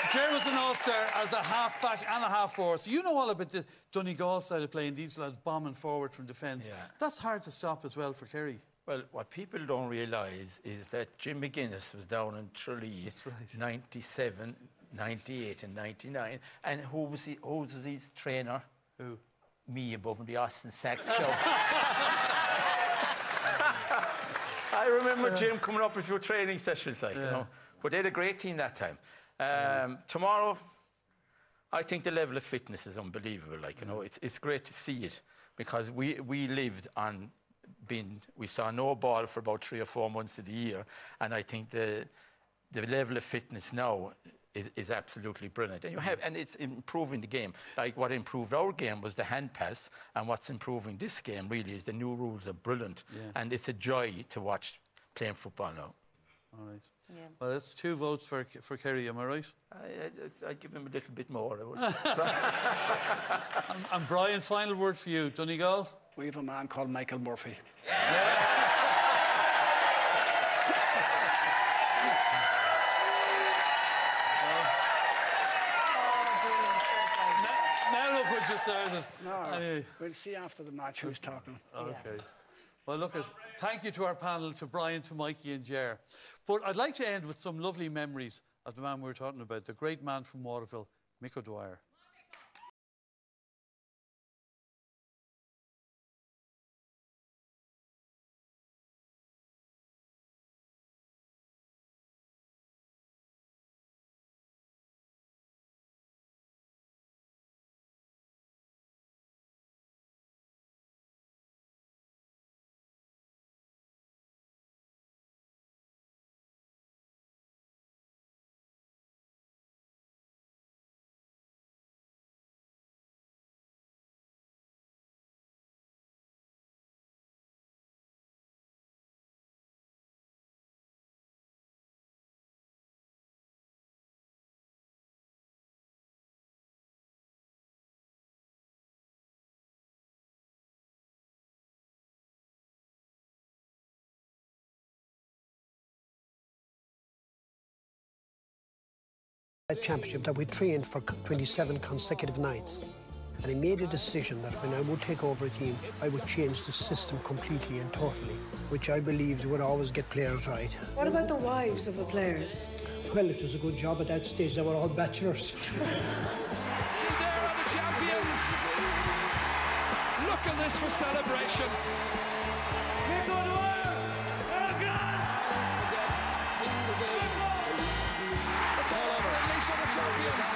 Kerry was an all-star as a half-back and a half-forward. So you know all about the Donegal side of playing, these lads bombing forward from defence. That's hard to stop as well for Kerry.
Well, what people don't realise is that Jim McGuinness was down in Tralee, 97, 98 and 99. And who was his trainer?
Who?
Me above in the Austin Sacks Club. I remember Jim coming up with a few training sessions, like, you know. But they had a great team that time. Tomorrow, I think the level of fitness is unbelievable. Like, you know, it's great to see it because we lived on we saw no ball for about 3 or 4 months of the year, and I think the level of fitness now is absolutely brilliant. And it's improving the game. Like what improved our game was the hand pass, and what's improving this game really is the new rules are brilliant, and it's a joy to watch playing football now.
All right. Yeah. Well, that's 2 votes for Kerry, am I right?
I'd give him a little bit more.
And Brian, final word for you. Donegal?
We have a man called Michael Murphy.
Now look what you started.
No, we'll see after the match who's talking.
Okay. Well, look, thank you to our panel, to Brian, to Mikey and Ger. But I'd like to end with some lovely memories of the man we were talking about, the great man from Waterville, Mick Dwyer.
A championship that we trained for 27 consecutive nights. And I made a decision that when I would take over a team, I would change the system completely and totally, which I believed would always get players right.
What about the wives of the players?
Well, it was a good job at that stage. They were all bachelors.
There are the champions. Look at this for celebration. It's all over at least for the champions.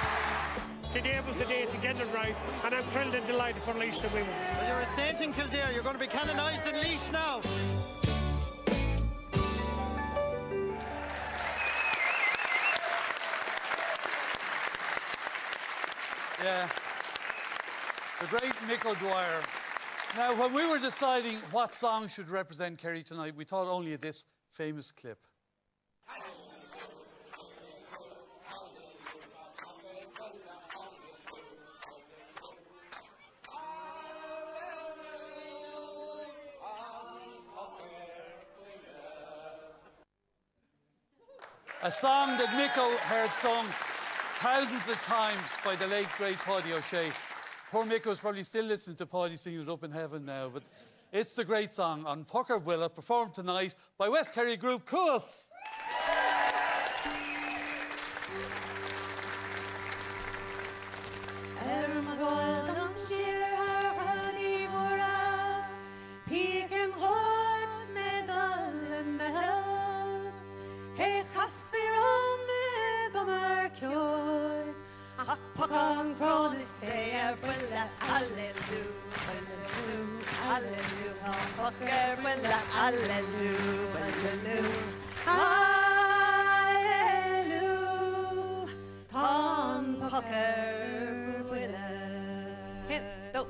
Today was the day to get it right, and I'm thrilled and delighted for Laois to win.
Well, you're a saint in Kildare. You're going to be canonised in Laois now.
Yeah, the great Mick O'Dwyer. Now, when we were deciding what song should represent Kerry tonight, we thought only of this famous clip. A song that Mick heard sung thousands of times by the late, great Paddy O'Shea. Poor Mick probably still listening to Paddy singing it up in heaven now, but it's the great song on Pucker Willa, performed tonight by West Kerry group Cuas.
Pakang promise say Bulla hallelujah, hallelujah, Pucker Bulla hallelujah, hallelujah, Tom Pucker Bulla. Hit the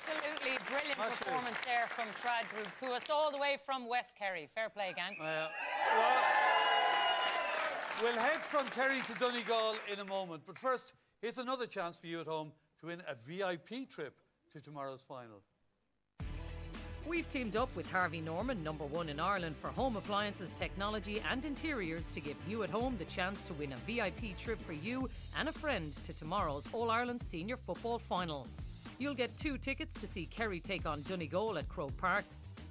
Absolutely brilliant performance there from Trad Group Cuas, all the way from West Kerry. Fair play, gang.
Well, we'll head from Kerry to Donegal in a moment, but first, here's another chance for you at home to win a VIP trip to tomorrow's final.
We've teamed up with Harvey Norman, #1 in Ireland for home appliances, technology and interiors, to give you at home the chance to win a VIP trip for you and a friend to tomorrow's All-Ireland Senior Football Final. You'll get 2 tickets to see Kerry take on Donegal at Croke Park.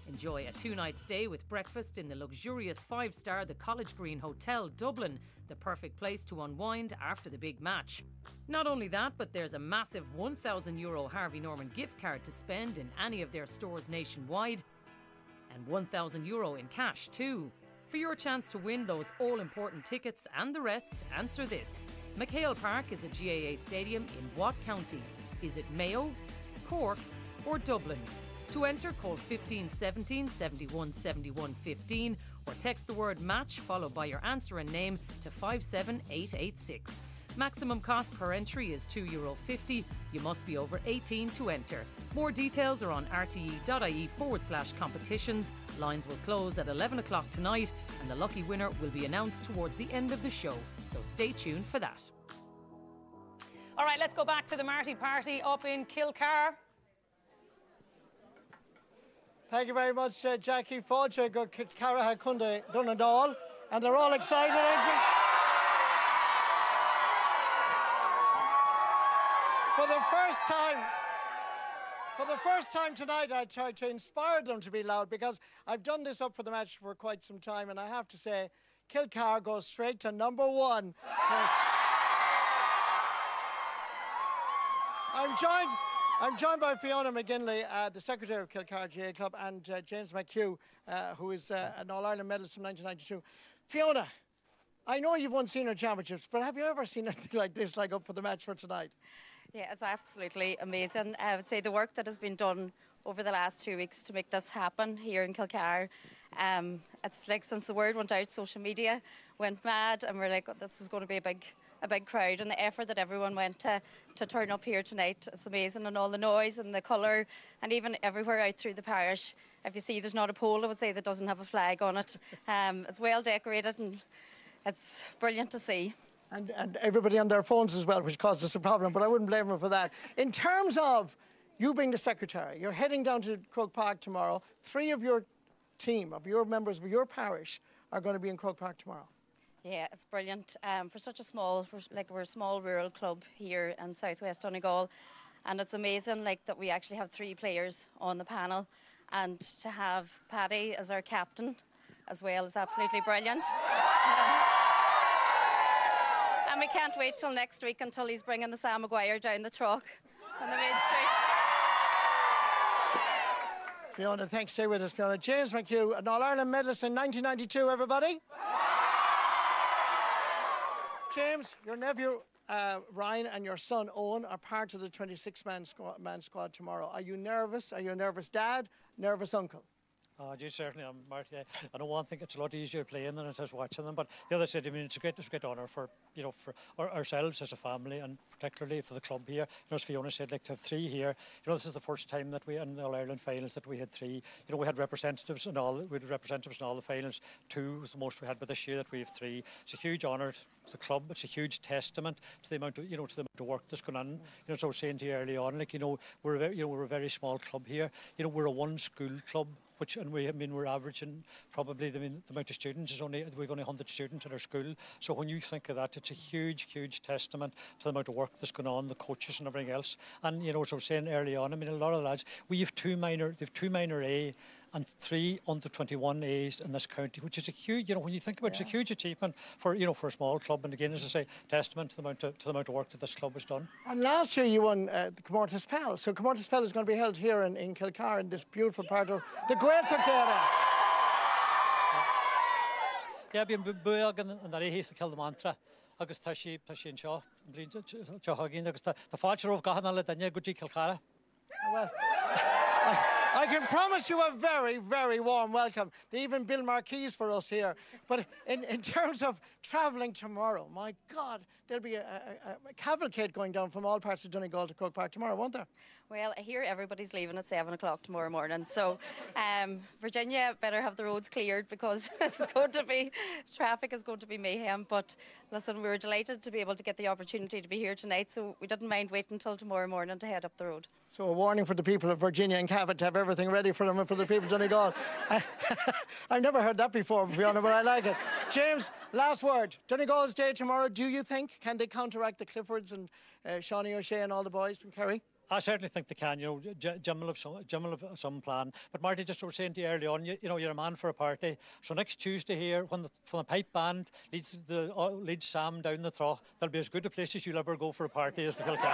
Enjoy a 2-night stay with breakfast in the luxurious 5-star The College Green Hotel, Dublin, the perfect place to unwind after the big match. Not only that, but there's a massive €1,000 Harvey Norman gift card to spend in any of their stores nationwide, and €1,000 in cash too. For your chance to win those all-important tickets and the rest, answer this. McHale Park is a GAA stadium in what county? Is it Mayo, Cork or Dublin? To enter, call 15 17 71 71 15 or text the word match followed by your answer and name to 57886. Maximum cost per entry is €2.50. You must be over 18 to enter. More details are on rte.ie/competitions. Lines will close at 11 o'clock tonight and the lucky winner will be announced towards the end of the show. So stay tuned for that. All right, let's go back to the Marty Party up in Kilcar.
Thank you very much, Jackie Fáilte go Cara Kunde Donegal, and they're all excited, aren't you? For the first time tonight, I tried to inspire them to be loud, because I've done this up for the match for quite some time, and I have to say, Kilcar goes straight to #1. I'm joined by Fiona McGinley, the secretary of Kilcar GA Club, and James McHugh, who is an All-Ireland medalist from 1992. Fiona, I know you've won senior championships, but have you ever seen anything like this, like up for the match for tonight?
Yeah, it's absolutely amazing. I would say the work that has been done over the last 2 weeks to make this happen here in Kilcar. It's like since the word went out, social media went mad, and we're like, oh, this is going to be a big crowd, and the effort that everyone went to turn up here tonight, it's amazing, and all the noise and the colour, and even everywhere out through the parish. If you see, there's not a pole, I would say, that doesn't have a flag on it. It's well decorated, and it's brilliant to see.
And everybody on their phones as well, which caused us a problem, but I wouldn't blame them for that. In terms of you being the secretary, you're heading down to Croke Park tomorrow. 3 of your team, of your members of your parish, are going to be in Croke Park tomorrow.
Yeah, it's brilliant. For such a small, we're a small rural club here in southwest Donegal, and it's amazing that we actually have 3 players on the panel, and to have Paddy as our captain as well is absolutely brilliant. And we can't wait till next week until he's bringing the Sam Maguire down the truck on the main street.
Fiona, thanks. Stay with us, Fiona. James McHugh, an All-Ireland medalist in 1992, everybody. James, your nephew Ryan and your son Owen are part of the 26-man squad tomorrow. Are you nervous? Are you a nervous dad? Nervous uncle?
Oh, geez, certainly I'm, Marty. I know one thing, it's a lot easier playing than it is watching them, but the other side, I mean, it's a great honour for, for ourselves as a family, and particularly for the club here. As Fiona said, to have 3 here. This is the first time that we, in the All-Ireland finals, that we had 3. We had representatives in all the finals. 2 was the most we had, but this year that we have 3. It's a huge honour to the club. It's a huge testament to the amount of, to the amount of work that's going on. As I was saying to you early on, we're a very small club here. We're a one-school club. We're averaging probably the amount of students we've only 100 students in our school. So when you think of that, it's a huge testament to the amount of work that's going on, the coaches and everything else. And as I was saying early on, a lot of the lads, they've 2 minor A and 3 under 21 A's in this county, which is a huge, when you think about it, it's a huge achievement for for a small club. And again, as I say, testament to the amount of work that this club has done. And
last year you won the Comórtas Pell. So Comórtas Pell is going to be held here in Kilcar, in this beautiful part of the Gaeltacht area.
Yeah, bhíon buag an hééis kill the mantra. Agus tá sí an seo blin agin agus tá fáilte róh gahan le daine go dtí Kilcara.
Well, I can promise you a very, very warm welcome. They even build marquees for us here. But in terms of travelling tomorrow, my God, there'll be a cavalcade going down from all parts of Donegal to Croke Park tomorrow, won't there?
Well, I hear everybody's leaving at 7 o'clock tomorrow morning. So Virginia better have the roads cleared, because traffic is going to be mayhem. But listen, we were delighted to be able to get the opportunity to be here tonight. So we didn't mind waiting until tomorrow morning to head up the road.
So a warning for the people of Virginia and Cavan to have everything ready for them and for the people of Donegal. I've never heard that before, Fiona, but I like it. James, last word. Donegal's day tomorrow, do you think? Can they counteract the Cliffords and Shawnee O'Shea and all the boys from Kerry?
I certainly think they can. Jim will have some plan. But Marty, just what I was saying to you early on, you're a man for a party. So next Tuesday here, when the pipe band leads Sam down the trough, there'll be as good a place as you'll ever go for a party as the Kilcar.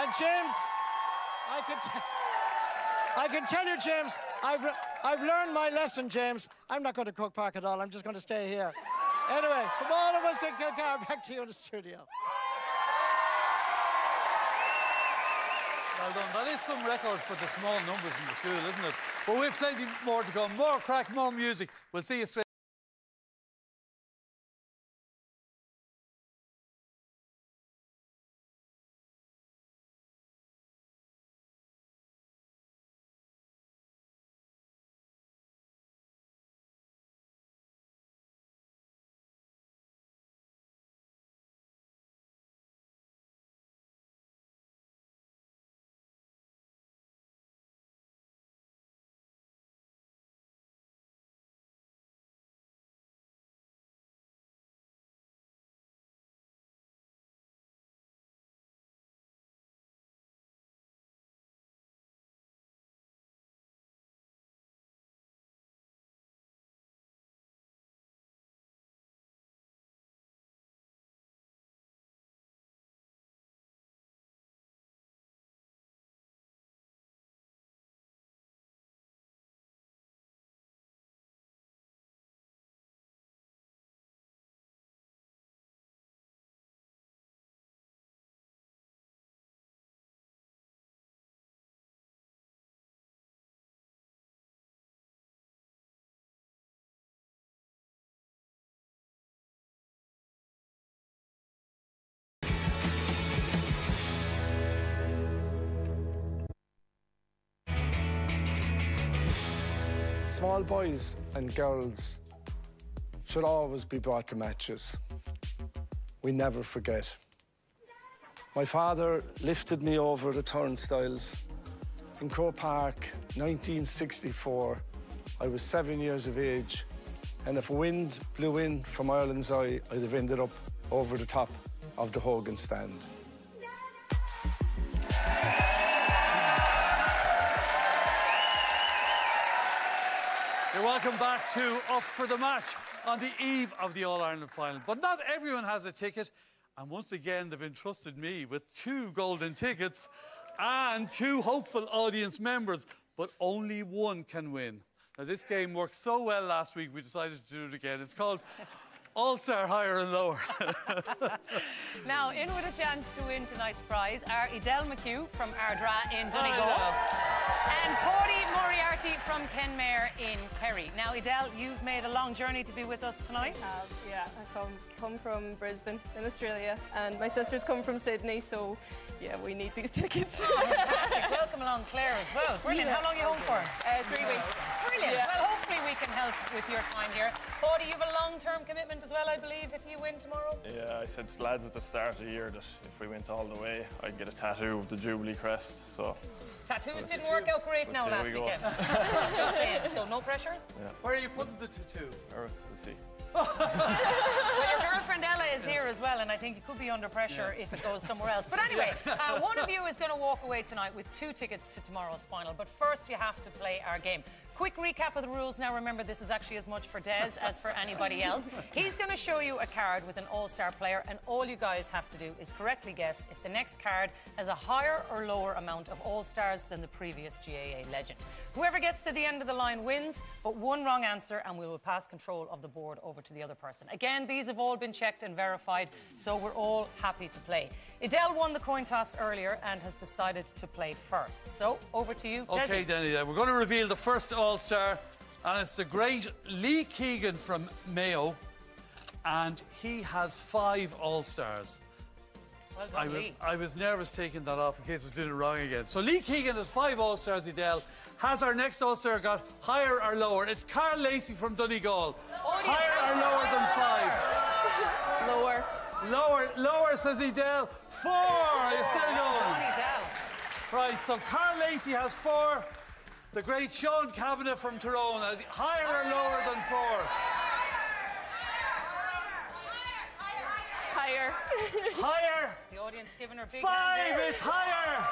And James, I can tell you, James, I've learned my lesson, James. I'm not going to Croke Park at all. I'm just going to stay here. Anyway, from all of us in Kilcar, back to you in the studio.
Well done. That is some record for the small numbers in the school, isn't it? But we've plenty more to come. More crack, more music. We'll see you straight.
Small boys and girls should always be brought to matches. We never forget. My father lifted me over the turnstiles. In Croke Park, 1964, I was 7 years of age, and if wind blew in from Ireland's Eye, I'd have ended up over the top of the Hogan stand.
You're welcome back to Up for the Match on the eve of the All-Ireland Final. But not everyone has a ticket, and once again they've entrusted me with 2 golden tickets and 2 hopeful audience members, but only one can win. Now, this game worked so well last week, we decided to do it again. It's called All-Star Higher and Lower.
Now, in with a chance to win tonight's prize are Edel McHugh from Ardra in Donegal and Paddy Moriarty from Kenmare in Kerry. Now, Edel, you've made a long journey to be with us tonight.
Yeah, I come from Brisbane in Australia, and my sisters come from Sydney, so yeah, we need these tickets.
Oh, fantastic. Welcome along, Claire, as well. Brilliant.
Yeah.
How long are you home for?
3 weeks.
Brilliant.
Yeah.
Well, hopefully we can help with your time here. Paddy, you have a long-term commitment as well, I believe, if you win tomorrow?
Yeah, I said to lads at the start of the year that if we went all the way, I'd get a tattoo of the Jubilee crest, so...
Tattoos didn't work out great now last weekend. Just saying, so no pressure?
Yeah.
Where are you putting the tattoo?
We'll see.
Well, your girlfriend Ella is here as well, and I think you could be under pressure if it goes somewhere else. But anyway, one of you is going to walk away tonight with 2 tickets to tomorrow's final. But first, you have to play our game. Quick recap of the rules. Now, remember, this is actually as much for Des as for anybody else. He's going to show you a card with an all-star player, and all you guys have to do is correctly guess if the next card has a higher or lower amount of all-stars than the previous GAA legend. Whoever gets to the end of the line wins, but one wrong answer, and we will pass control of the board over to the other person. Again, these have all been checked and verified, so we're all happy to play. Edel won the coin toss earlier and has decided to play first. So, over to you, Desi.
OK, Denny, we're going to reveal the first all-star, and it's the great Lee Keegan from Mayo, and he has 5 all-stars.
Well done, Lee.
I was nervous taking that off in case I was doing it wrong again. So Lee Keegan has 5 all-stars, Edel. Has our next all-star got higher or lower? It's Carl Lacey from Donegal. Higher or lower than 5?
Lower.
Lower, says Edel. 4. You're still going. Right, so Carl Lacey has 4. The great Sean Kavanagh from Tyrone has higher or lower than 4?
Higher.
Higher.
The audience giving her big
5
hand there.
is higher.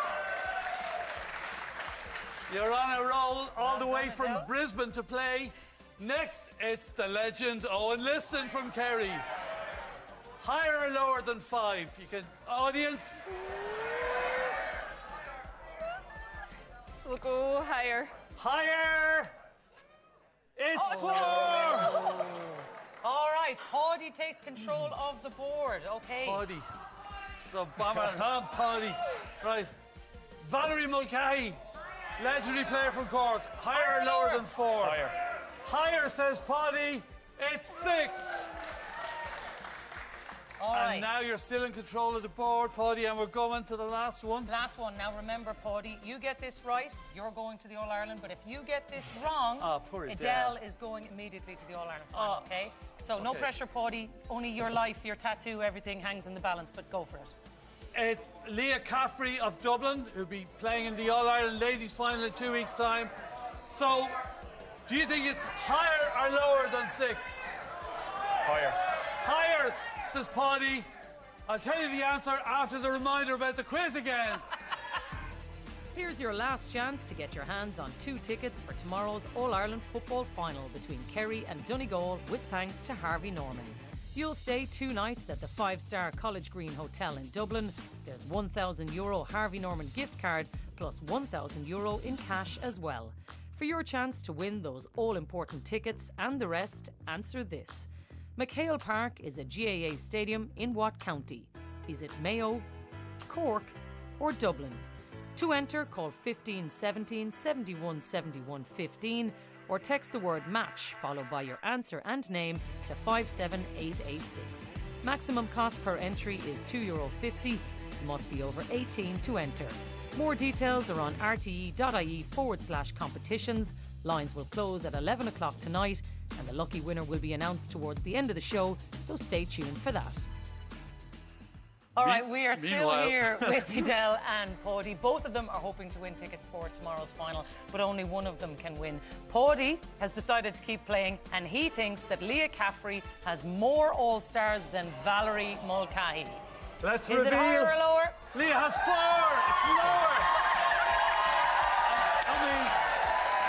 You're on a roll all the way from Brisbane to play. Next, it's the legend Owen Liston from Kerry. Higher or lower than 5? You can, audience.
We'll go higher.
Higher. It's 4.
All right, Paddy takes control of the board. Okay.
Paddy. So bomber on Paddy. Right. Valerie Mulcahy, legendary player from Cork. Higher or lower than 4?
Higher.
Higher, says Paddy. It's 6.
All right.
And now you're still in control of the board, Paddy, and we're going to the last one.
Last one. Now remember, Paddy, you get this right, you're going to the All-Ireland, but if you get this wrong, Edel is going immediately to the All-Ireland final, okay? So no pressure, Paddy. Only your life, your tattoo, everything hangs in the balance, but go for it.
It's Leah Caffrey of Dublin, who'll be playing in the All-Ireland Ladies Final in 2 weeks' time. So, do you think it's higher or lower than 6?
Higher.
Higher, says Paddy. I'll tell you the answer after the reminder about the quiz again.
Here's your last chance to get your hands on 2 tickets for tomorrow's All-Ireland football final between Kerry and Donegal, with thanks to Harvey Norman. You'll stay 2 nights at the 5-star College Green Hotel in Dublin. There's €1,000 Harvey Norman gift card plus €1,000 in cash as well. For your chance to win those all-important tickets and the rest, answer this. McHale Park is a GAA stadium in what county? Is it Mayo, Cork or Dublin? To enter, call 15 17 71 71 15 or text the word match followed by your answer and name to 57886. Maximum cost per entry is €2.50. You must be over 18 to enter. More details are on rte.ie/competitions. Lines will close at 11 o'clock tonight, and the lucky winner will be announced towards the end of the show, so stay tuned for that. All right, we are still here with Edel and Paddy. Both of them are hoping to win tickets for tomorrow's final, but only one of them can win. Paddy has decided to keep playing, and he thinks that Leah Caffrey has more All-Stars than Valerie Mulcahy.
Let's
reveal. Is it higher or lower?
Leah has 4. It's lower. I mean,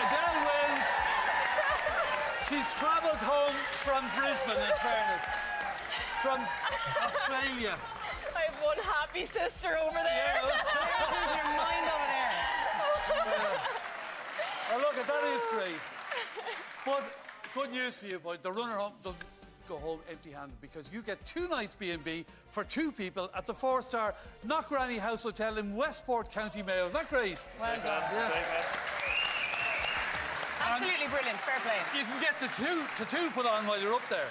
Edel wins. She's travelled home from Brisbane, in fairness. From Australia.
I have one happy sister over there.
Losing your mind over there.
Oh, look, that is great. But good news for you, boy. The runner-up doesn't go home empty-handed, because you get 2 nights B&B for 2 people at the 4-star Knockranny House Hotel in Westport, County Mayo. Is that great?
Well done.
Yeah.
Absolutely brilliant. Fair play.
You can get the two put on while you're up there.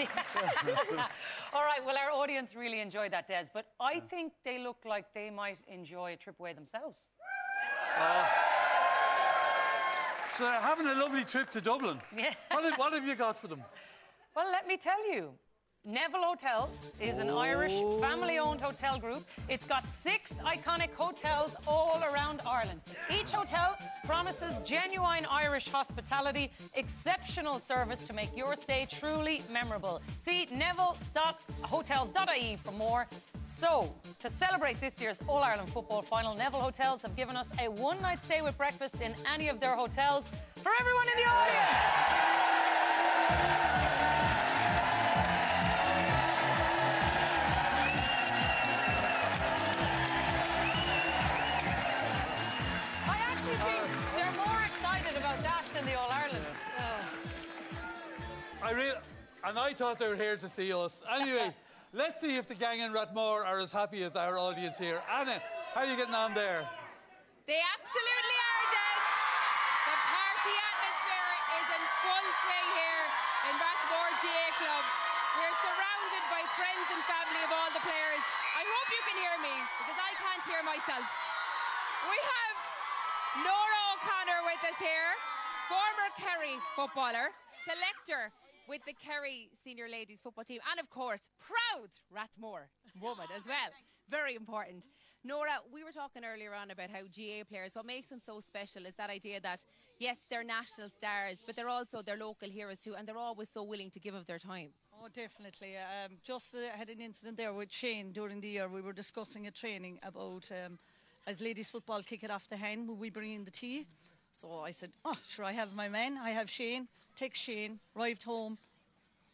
All right, well, our audience really enjoyed that, Des, but I think they look like they might enjoy a trip away themselves.
So they're having a lovely trip to Dublin.
Yeah.
What have you got for them?
Well, let me tell you. Neville Hotels is an Irish family-owned hotel group. It's got 6 iconic hotels all around Ireland. Each hotel promises genuine Irish hospitality, exceptional service to make your stay truly memorable. See neville.hotels.ie for more. So, to celebrate this year's All-Ireland Football Final, Neville Hotels have given us a 1-night stay with breakfast in any of their hotels for everyone in the audience. I think they're more excited about that than the All-Ireland.
And I thought they were here to see us. Anyway, let's see if the gang in Rathmore are as happy as our audience here. Anna, how are you getting on there?
They absolutely are, Des. The party atmosphere is in full swing here in Rathmore GA Club. We're surrounded by friends and family of all the players. I hope you can hear me, because I can't hear myself. We have Nora O'Connor with us here, former Kerry footballer, selector with the Kerry senior ladies football team, and of course, proud Rathmore woman as well. Very important. Nora, we were talking earlier on about how GA players, what makes them so special is that idea that, yes, they're national stars, but they're also their local heroes too, and they're always so willing to give of their time.
Oh, definitely. Just had an incident there with Shane during the year. We were discussing a training about as ladies football kick it off the hand, will we bring in the tea? So I said, oh, sure, I have my man, I have Shane. Text Shane, arrived home.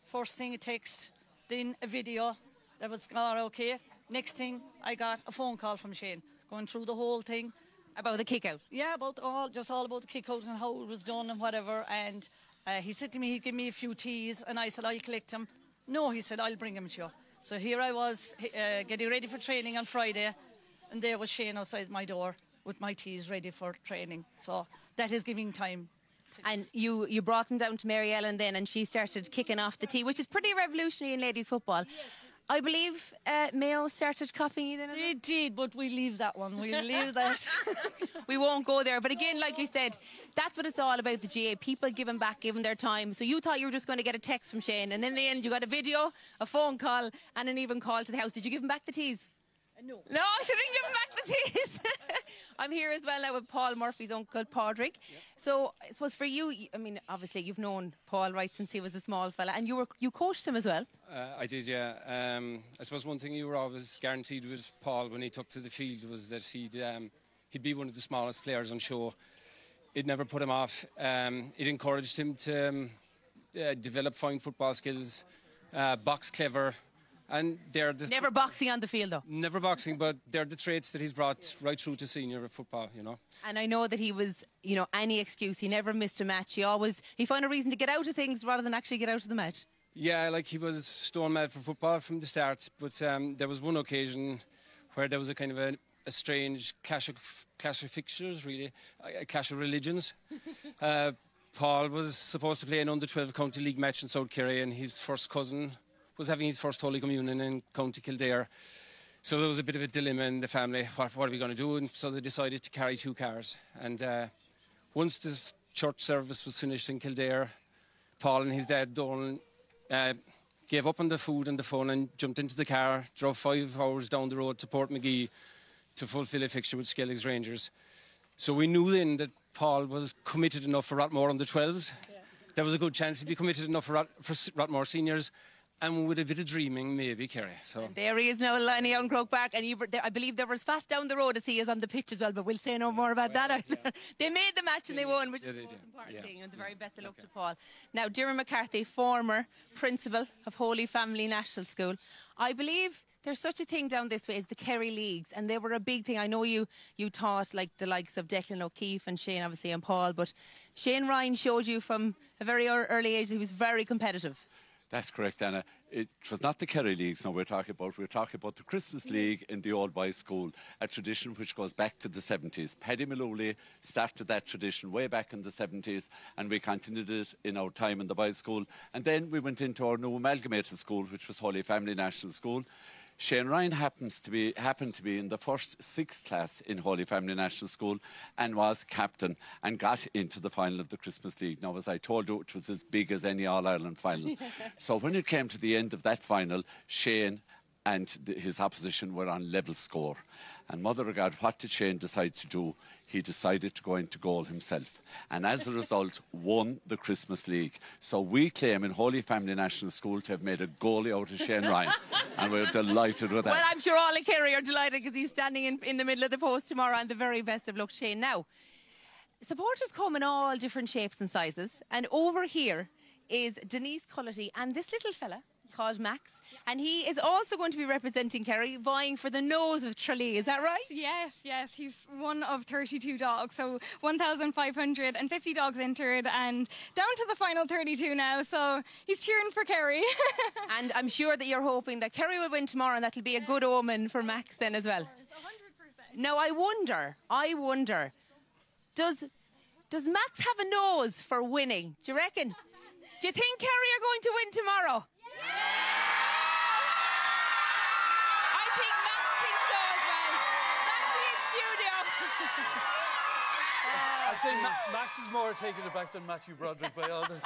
First thing a text, then a video. That was okay. Next thing, I got a phone call from Shane, going through the whole thing.
About the kick out?
Yeah, all about the kick out and how it was done and whatever. And he said to me, he'd give me a few teas, and I said, I'll collect them. No, he said, I'll bring them to you. So here I was, getting ready for training on Friday, and there was Shane outside my door with my teas ready for training. So that is giving time.
And you brought them down to Mary Ellen then, and she started kicking off the tea, which is pretty revolutionary in ladies football. Yes. I believe Mayo started copying you then.
They did, but we leave that one. We'll leave that.
We won't go there. But again, like you said, that's what it's all about, the GA. People giving back, giving their time. So you thought you were just going to get a text from Shane, and in the end you got a video, a phone call, and an even call to the house. Did you give him back the teas?
No.
No, she didn't give him back the teas. I'm here as well now with Paul Murphy's uncle, Padraig. Yep. So I suppose for you, I mean, obviously you've known Paul right since he was a small fella, and you coached him as well.
I did, yeah. I suppose one thing you were always guaranteed with Paul when he took to the field was that he'd be one of the smallest players on show. It never put him off. It encouraged him to develop fine football skills, box clever. And they're
never boxing on the field, though.
Never boxing, but they're the traits that he's brought right through to senior football, you know.
And I know that he was, you know, any excuse. He never missed a match. He found a reason to get out of things rather than actually get out of the match.
Yeah, like he was stone mad for football from the start. But there was one occasion where there was a kind of a strange clash of fixtures, really, a clash of religions. Paul was supposed to play an under-12 county league match in South Kerry, and his first cousin was having his first Holy Communion in County Kildare. So there was a bit of a dilemma in the family. What are we going to do? And so they decided to carry 2 cars. And once this church service was finished in Kildare, Paul and his dad, Donald, gave up on the food and the fun and jumped into the car, drove 5 hours down the road to Portmagee to fulfil a fixture with Skellig's Rangers. So we knew then that Paul was committed enough for Rottmore under 12s. Yeah. There was a good chance he'd be committed enough for Rottmore seniors. And with a bit of dreaming, maybe, Kerry. So.
And there he is now, lining out in Croke Park. And I believe there was fast down the road to see us on the pitch as well, but we'll say no more about that. Yeah. They made the match and they won, which is the most important thing. And the very best of luck to Paul. Now, Diarmuid McCarthy, former principal of Holy Family National School. I believe there's such a thing down this way as the Kerry Leagues, and they were a big thing. I know you taught like the likes of Declan O'Keefe and Shane, obviously, and Paul, but Shane Ryan showed you from a very early age that he was very competitive.
That's correct, Anna. It was not the Kerry Leagues now we're talking about. We're talking about the Christmas League in the old boys' school, a tradition which goes back to the 70s. Paddy Malooly started that tradition way back in the 70s, and we continued it in our time in the boys' school. And then we went into our new amalgamated school, which was Holy Family National School. Shane Ryan happened to be in the first 6th class in Holy Family National School and was captain and got into the final of the Christmas League. Now, as I told you, it was as big as any All-Ireland final. So when it came to the end of that final, Shane and his opposition were on level score. And mother of God, what did Shane decide to do? He decided to go into goal himself. And as a result, won the Christmas League. So we claim in Holy Family National School to have made a goalie out of Shane Ryan. And we're delighted with that.
Well, I'm sure all of Kerry are delighted because he's standing in the middle of the post tomorrow, and the very best of luck, Shane. Now, supporters come in all different shapes and sizes. And over here is Denise Cullity and this little fella called Max, and he is also going to be representing Kerry, vying for the nose of Tralee. Is that right?
Yes, he's one of 32 dogs, so 1,550 dogs entered, and down to the final 32 now, so he's cheering for Kerry.
And I'm sure that you're hoping that Kerry will win tomorrow, and that'll be a good omen for Max then as well. 100%. Now I wonder, does Max have a nose for winning? Do you reckon? Do you think Kerry are going to win tomorrow? I think Max thinks so as well. Back to the studio.
I'd say Max is more taking it back than Matthew Broderick by all the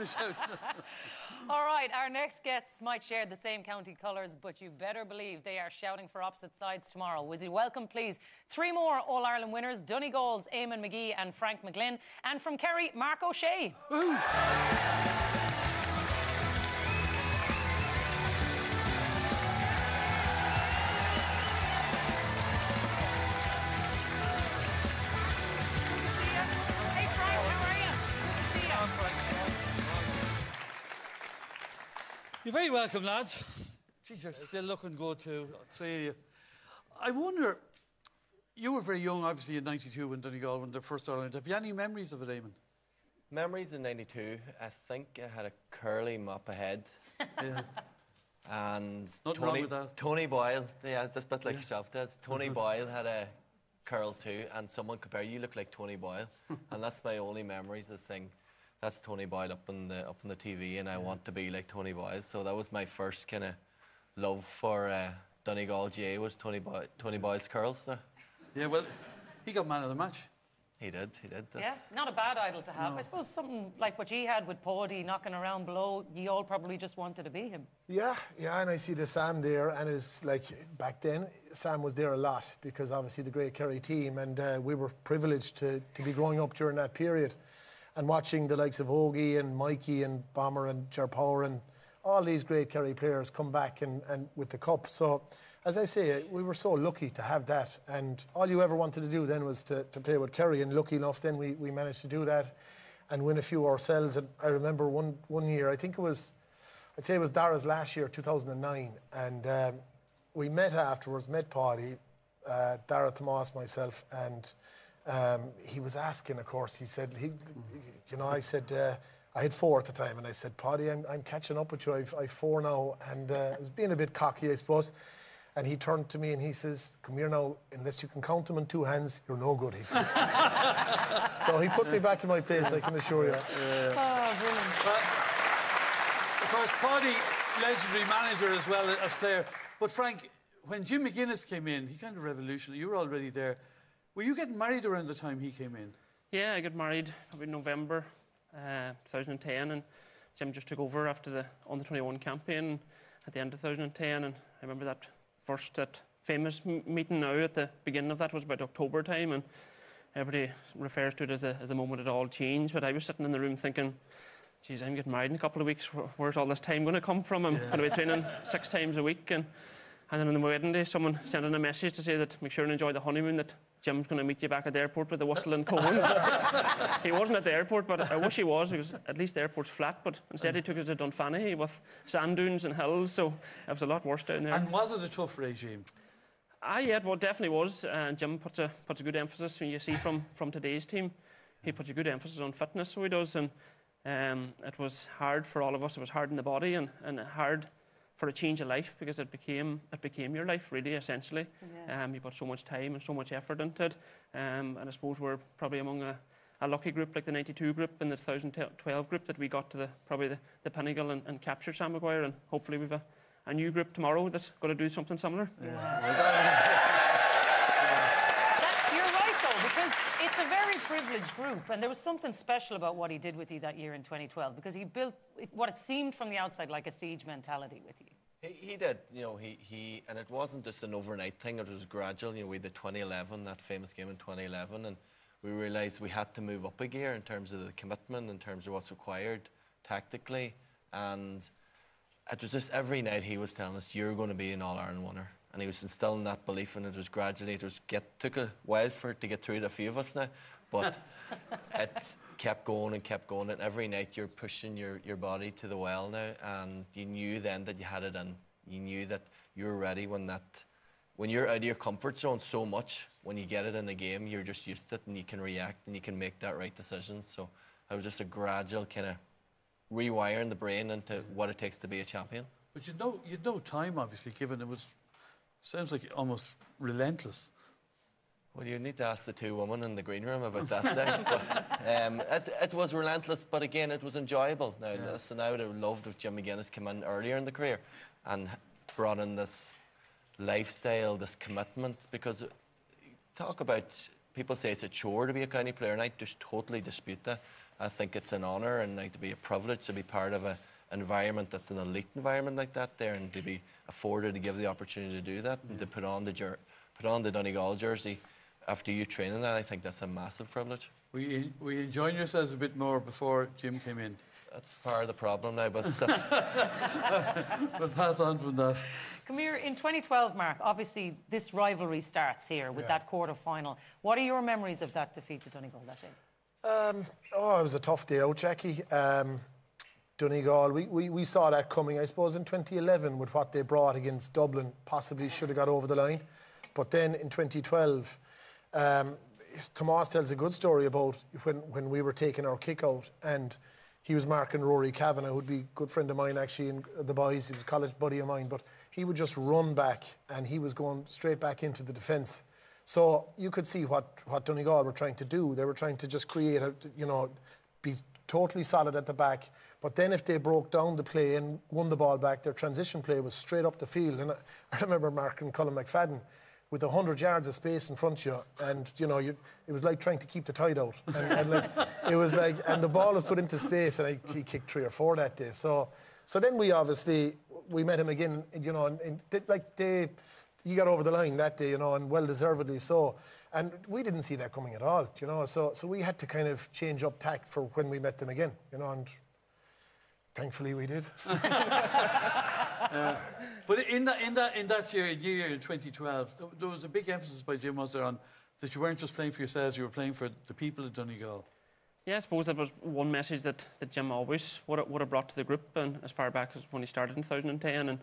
shouting.
All right, our next guests might share the same county colours, but you better believe they are shouting for opposite sides tomorrow. Would you welcome, please, 3 more All-Ireland winners, Donegal's Eamon McGee and Frank McGlynn, and from Kerry, Mark O'Shea.
You're very welcome, lads. Geez, you're still looking good too, 3 of you. I wonder, you were very young, obviously, in '92 when Donegal won their first All-Ireland. Have you any memories of it, Eamon?
Memories in '92, I think I had a curly mop ahead.
Yeah.
And
nothing wrong with that.
Tony Boyle, yeah, just a bit like yourself does. Tony Boyle had a curls too, and someone compared, you look like Tony Boyle. And that's my only memories of the thing. That's Tony Boyle up on the TV, and I want to be like Tony Boyle. So that was my first kind of love for Donegal GA, was Tony Boyle's curls. So.
Yeah, well, he got man of the match.
He did.
Yeah, not a bad idol to have. No. I suppose something like what you had with Paddy knocking around below, you all probably just wanted to be him.
Yeah, and I see the Sam there, and it's like back then, Sam was there a lot because obviously the great Kerry team, and we were privileged to be growing up during that period. And watching the likes of Ogie and Mikey and Bomber and Ger Power and all these great Kerry players come back and with the cup. So, as I say, we were so lucky to have that. And all you ever wanted to do then was to play with Kerry. And lucky enough, then we managed to do that and win a few ourselves. And I remember one year, I'd say it was Dara's last year, 2009. And we met afterwards, met Paddy, Dara Tomas, myself, and he was asking, of course, he said, I said, I had 4 at the time, and I said, Paddy, I'm catching up with you, I've 4 now, and I was being a bit cocky, I suppose, and he turned to me and he says, come here now, unless you can count them in 2 hands, you're no good, he says. So he put me back in my place, I can assure you.
Oh, brilliant. Well, of course, Paddy, legendary manager as well as player, but Frank, when Jim McGuinness came in, he kind of revolutionized. You were already there. Were you getting married around the time he came in?
Yeah, I got married probably in November 2010, and Jim just took over after the under-21 campaign at the end of 2010, and I remember that famous meeting now at the beginning of that was about October time, and everybody refers to it as a moment it all changed, but I was sitting in the room thinking, geez, I'm getting married in a couple of weeks. Where's all this time going to come from? I'm going to be training 6 times a week. And then on the wedding day, someone sent in a message to say that make sure and enjoy the honeymoon, that Jim's going to meet you back at the airport with the whistle and cone. He wasn't at the airport, but I wish he was, because at least the airport's flat. But instead he took us to Dunfanaghy with sand dunes and hills, so it was a lot worse down there.
And was it a tough regime?
Yeah, well, it definitely was. Jim puts a good emphasis, when you see from today's team, he puts a good emphasis on fitness, so he does. And it was hard for all of us. It was hard in the body and hard for a change of life, because it became your life, really, essentially. Yeah. You put so much time and so much effort into it. And I suppose we're probably among a lucky group, like the 92 group and the 2012 group, that we got to probably the pinnacle and captured Sam Maguire. And hopefully we've a new group tomorrow that's going to do something similar.
Yeah. You're right, though, because it's a very privileged group, and there was something special about what he did with you that year in 2012, because he built what it seemed from the outside like a siege mentality with you.
He did, you know, and it wasn't just an overnight thing, it was gradual. You know, we had the 2011, that famous game in 2011, and we realised we had to move up a gear in terms of the commitment, in terms of what's required tactically, and it was just every night he was telling us, you're going to be an All-Ireland winner. And he was instilling that belief, and it was gradually, took a while for it to get through to a few of us now, but it kept going, and every night you're pushing your body to the well now, and you knew then that you had it in. You knew that you're ready when you're out of your comfort zone so much, when you get it in the game, you're just used to it, and you can react, and you can make that right decision. So it was just a gradual kind of rewiring the brain into what it takes to be a champion.
But you'd no time, obviously, given it was, sounds like almost relentless.
Well, you need to ask the two women in the green room about that day. But, it was relentless, but again, it was enjoyable. Now, listen, I would have loved if Jim McGuinness came in earlier in the career and brought in this lifestyle, this commitment, because talk about, people say it's a chore to be a county player, and I just totally dispute that. I think it's an honour and like to be a privilege to be part of an environment that's an elite environment like that there, and to be afforded to give the opportunity to do that, and to put on the Donegal jersey after you training that. I think that's a massive privilege.
Were you enjoying yourselves a bit more before Jim came in?
That's part of the problem now, but
we'll pass on from that.
Come here, in 2012, Mark, obviously this rivalry starts here with that quarter-final. What are your memories of that defeat to Donegal that day?
It was a tough day out, Jackie. Donegal, we saw that coming, I suppose, in 2011 with what they brought against Dublin. Possibly should have got over the line. But then in 2012, Tomas tells a good story about when we were taking our kick out, and he was marking Rory Kavanagh, who'd be a good friend of mine, actually, in the boys. He was a college buddy of mine, but he would just run back, and he was going straight back into the defence. So you could see what Donegal were trying to do. They were trying to just create be totally solid at the back. But then if they broke down the play and won the ball back, their transition play was straight up the field. And I remember marking Colin McFadden with 100 yards of space in front of you, and it was like trying to keep the tide out. And the ball was put into space, and he kicked 3 or 4 that day. So then we met him again, and he got over the line that day, and well deservedly so. And we didn't see that coming at all, So we had to kind of change up tack for when we met them again, and thankfully we did.
But in that year in 2012, there was a big emphasis by Jim, was there, on that you weren't just playing for yourselves, you were playing for the people of Donegal.
Yeah, I suppose that was one message that Jim always would have brought to the group, and as far back as when he started in 2010, and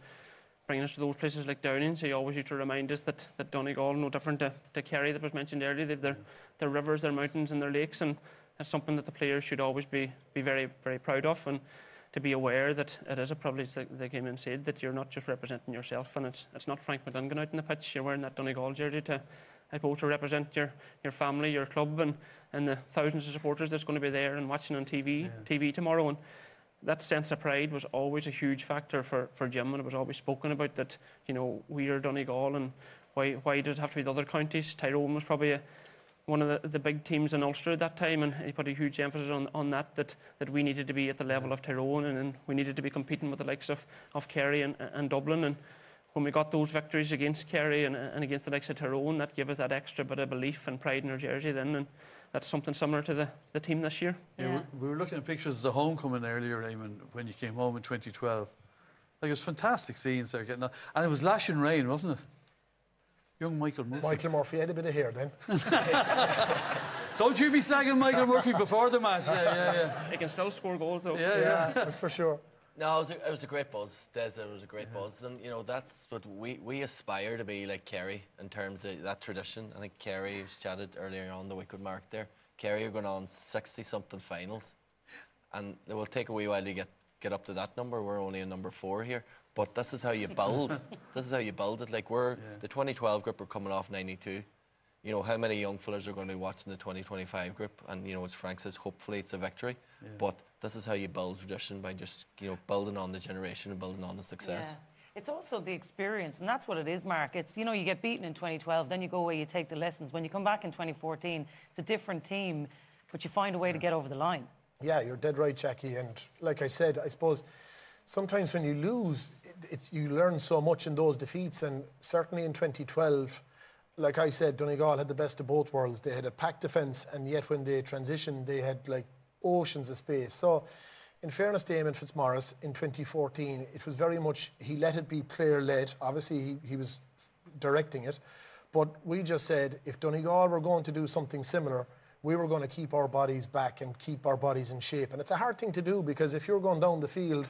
bringing us to those places like Downings. So he always used to remind us that Donegal, no different to Kerry that was mentioned earlier, they've their rivers, their mountains and their lakes, and that's something that the players should always be very, very proud of, and to be aware that it is a privilege, that they came and said, that you're not just representing yourself, and it's not Frank McDonagh going out in the pitch, you're wearing that Donegal jersey to, I suppose, to represent your family, your club, and the thousands of supporters that's going to be there and watching on TV tomorrow. And that sense of pride was always a huge factor for Jim, and it was always spoken about that, you know, we are Donegal, and why does it have to be the other counties? Tyrone was probably one of the big teams in Ulster at that time, and he put a huge emphasis on that we needed to be at the level of Tyrone, and we needed to be competing with the likes of Kerry and Dublin. And when we got those victories against Kerry and against the likes of Tyrone, that gave us that extra bit of belief and pride in our jersey then, and that's something similar to the team this year.
Yeah, we were looking at pictures of the homecoming earlier, Eamon, when you came home in 2012. Like, it was fantastic scenes there getting on. And it was lashing rain, wasn't it? Young Michael Murphy.
Michael Murphy had a bit of hair then.
Don't you be slagging Michael Murphy before the match. Yeah.
He can still score goals, though.
Yeah, that's for sure.
No, it was a great buzz, Des. It was a great buzz, and you know that's what we aspire to be like Kerry in terms of that tradition. I think Kerry was chatted earlier on the week with Mark there. Kerry are going on 60-something finals, and it will take a wee while to get up to that number. We're only in number 4 here, but this is how you build. This is how you build it. Like the 2012 group are coming off 92. You know, how many young fellas are going to be watching the 2025 group? And, you know, as Frank says, hopefully it's a victory. Yeah. But this is how you build tradition, by just, you know, building on the generation and building on the success.
Yeah. It's also the experience, and that's what it is, Mark. It's, you know, you get beaten in 2012, then you go away, you take the lessons. When you come back in 2014, it's a different team, but you find a way to get over the line.
Yeah, you're dead right, Jackie. And like I said, I suppose sometimes when you lose, you learn so much in those defeats, and certainly in 2012, like I said, Donegal had the best of both worlds. They had a packed defence, and yet when they transitioned, they had like oceans of space. So, in fairness to Eamon Fitzmaurice, in 2014, it was very much, he let it be player-led. Obviously, he was directing it. But we just said, if Donegal were going to do something similar, we were going to keep our bodies back and keep our bodies in shape. And it's a hard thing to do, because if you're going down the field,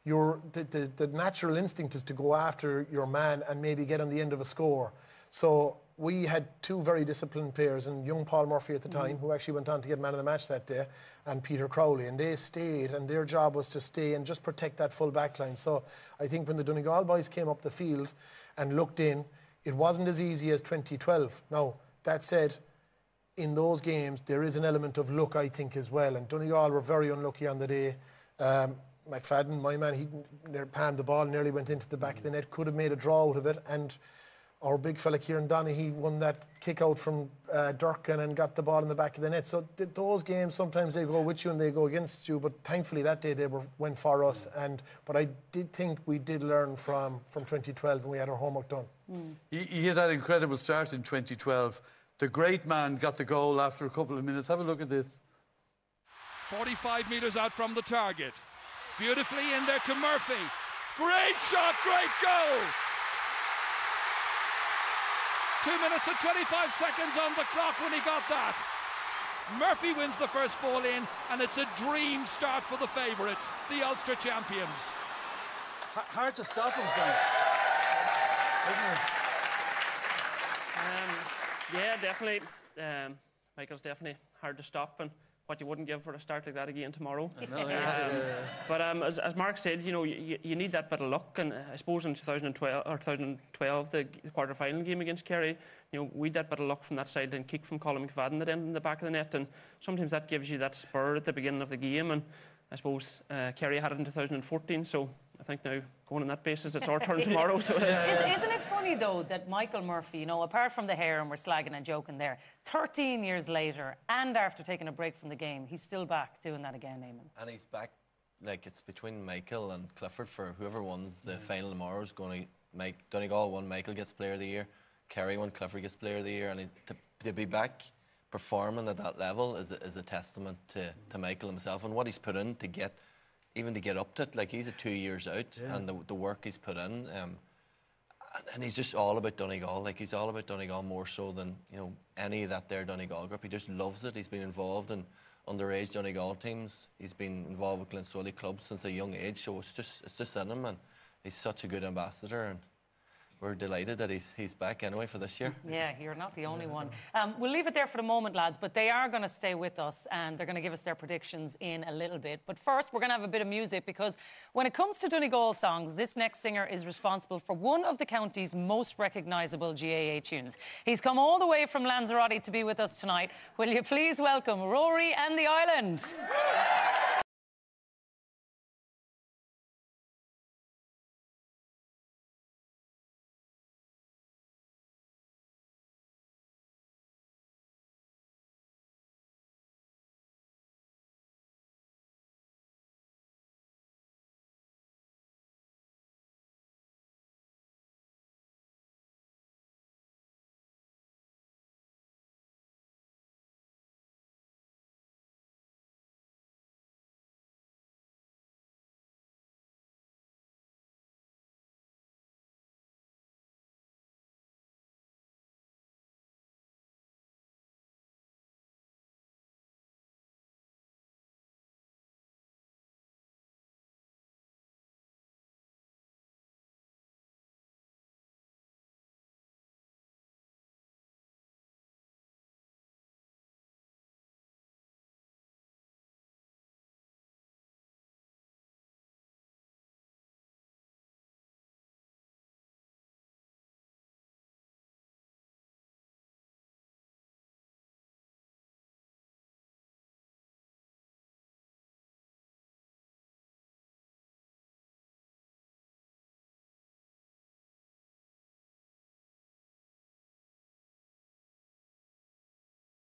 the natural instinct is to go after your man and maybe get on the end of a score. So we had 2 very disciplined players, and young Paul Murphy at the time, who actually went on to get man of the match that day, and Peter Crowley, and they stayed, and their job was to stay and just protect that full back line. So I think when the Donegal boys came up the field and looked in, it wasn't as easy as 2012. Now, that said, in those games, there is an element of luck, I think, as well, and Donegal were very unlucky on the day. McFadden, my man, he palmed the ball, nearly went into the back of the net, could have made a draw out of it, and our big fella Kieran Donaghy won that kick out from Durkin and got the ball in the back of the net. So those games, sometimes they go with you and they go against you, but thankfully that day they went for us. But I did think we did learn from 2012, and we had our homework done.
He had that incredible start in 2012. The great man got the goal after a couple of minutes. Have a look at this.
45 metres out from the target. Beautifully in there to Murphy. Great shot, great goal! 2 minutes and 25 seconds on the clock when he got that. Murphy wins the first ball in, and it's a dream start for the favourites, the Ulster champions.
Hard to stop him, Frank.
Yeah, definitely. Michael's definitely hard to stop, and what you wouldn't give for a start like that again tomorrow. But as Mark said, you know, you need that bit of luck, and I suppose in 2012, the quarter-final game against Kerry, you know, we had that bit of luck from that side and kick from Colin McFadden that ended in the back of the net, and sometimes that gives you that spur at the beginning of the game, and I suppose Kerry had it in 2014, so I think now, going on that basis, it's our turn tomorrow. So
Isn't it funny, though, that Michael Murphy, you know, apart from the hair, and we're slagging and joking there, 13 years later, and after taking a break from the game, he's still back doing that again, Eamon.
And he's back, like, it's between Michael and Clifford for whoever wins the final tomorrow is going to make Donegal won, Michael gets Player of the Year, Kerry won, Clifford gets Player of the Year, and to be back performing at that level is a testament to Michael himself and what he's put in to get up to it. Like, he's 2 years out, and the work he's put in, and he's just all about Donegal. Like, he's all about Donegal more so than, you know, any of that there Donegal group. He just loves it. He's been involved in underage Donegal teams. He's been involved with Glensolly clubs since a young age, so it's just in him, and he's such a good ambassador, and we're delighted that he's back anyway for this year.
Yeah, you're not the only one. We'll leave it there for the moment, lads, but they are going to stay with us, and they're going to give us their predictions in a little bit. But first, we're going to have a bit of music, because when it comes to Donegal songs, this next singer is responsible for one of the county's most recognisable GAA tunes. He's come all the way from Lanzarote to be with us tonight. Will you please welcome Rory and the Island?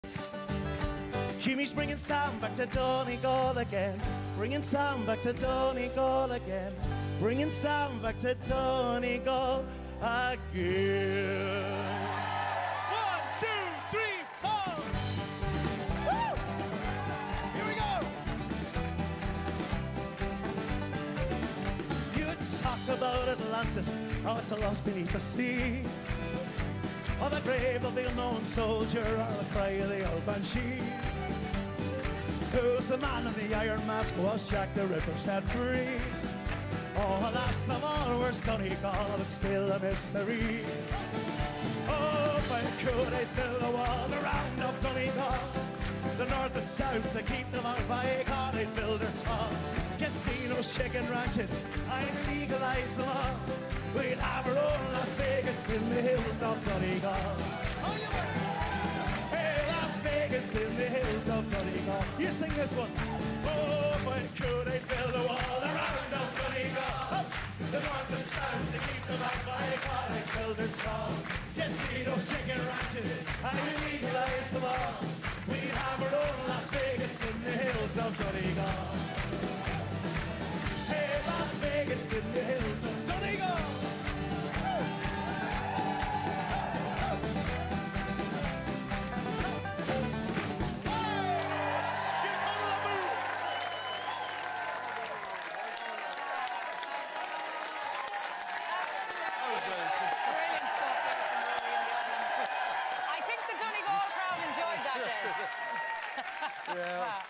Atlantis. Jimmy's bringing sound back to Donegal again. Bringing sound back to Donegal again. Bringing sound back to Donegal again. 1, 2, 3, 4. Woo! Here we go. You talk about Atlantis, oh, it's a lost beneath the sea. Oh, the grave of the unknown soldier, or the cry of the old banshee. Who's the man in the iron mask? Was Jack the Ripper set free? Oh, last of all, where's Donegal? It's still a mystery. Oh, why could I build a wall around of Donegal? The north and south to keep them out. Why can't I build her tall? Casinos, chicken ranches, I'd legalize them all. We'd have our own Las Vegas in the hills of Donegal. Hey, Las Vegas in the hills of Donegal. You sing this one. Oh, why could I build a wall around of Donegal? The north and south to keep them out. Why can't I build it tall? Casinos, chicken ranches, I'd legalize them all. We'd have our own Las Vegas in the hills of Donegal. Hey, Las Vegas in the hills of Donegal.
Yeah.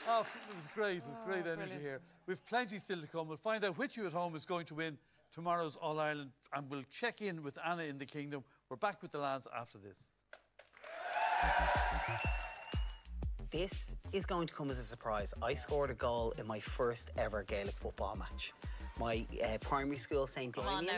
Oh, it was great. It was great energy here. We've plenty still to come. We'll find out which you at home is going to win tomorrow's All-Ireland, and we'll check in with Anna in the Kingdom. We're back with the lads after this.
This is going to come as a surprise. I scored a goal in my first ever Gaelic football match. My primary school, St. Damian's.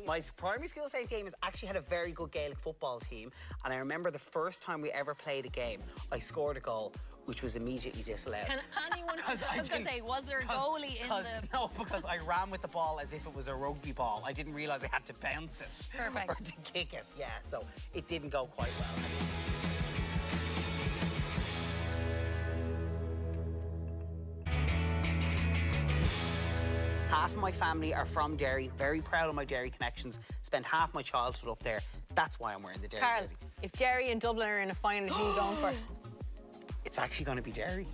My primary school, St. Damian's, actually had a very good Gaelic football team. And I remember the first time we ever played a game, I scored a goal, which was immediately disallowed.
Can anyone... I was going to say, was there a goalie in the...
No, because I ran with the ball as if it was a rugby ball. I didn't realise I had to bounce it.
Perfect.
Or to kick it, yeah. So it didn't go quite well. Half of my family are from Derry, very proud of my Derry connections, spent half my childhood up there. That's why I'm wearing the Derry jersey.
If Derry and Dublin are in a final, who are you going for?
It's actually going to be Derry.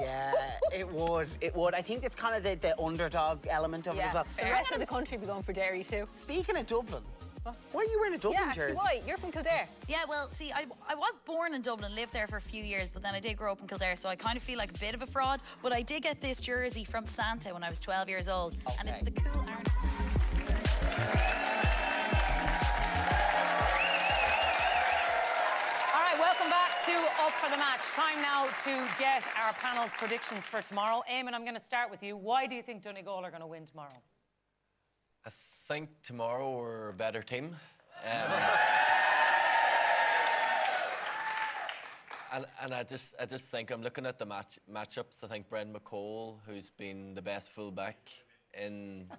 Yeah, it would. It would. I think it's kind of the underdog element of it as well.
The rest of the country will be going for Derry too.
Speaking of Dublin, why are you wearing a Dublin jersey?
Why? You're from Kildare.
Yeah, well, see, I was born in Dublin, lived there for a few years, but then I did grow up in Kildare, so I kind of feel like a bit of a fraud. But I did get this jersey from Santa when I was 12 years old, and it's the cool Ireland.
All right, welcome back to Up for the Match. Time now to get our panel's predictions for tomorrow. Eamon, I'm going to start with you. Why do you think Donegal are going to win tomorrow?
I think tomorrow we're a better team. And I just think, I'm looking at the matchups. I think Brendan McCole, who's been the best fullback in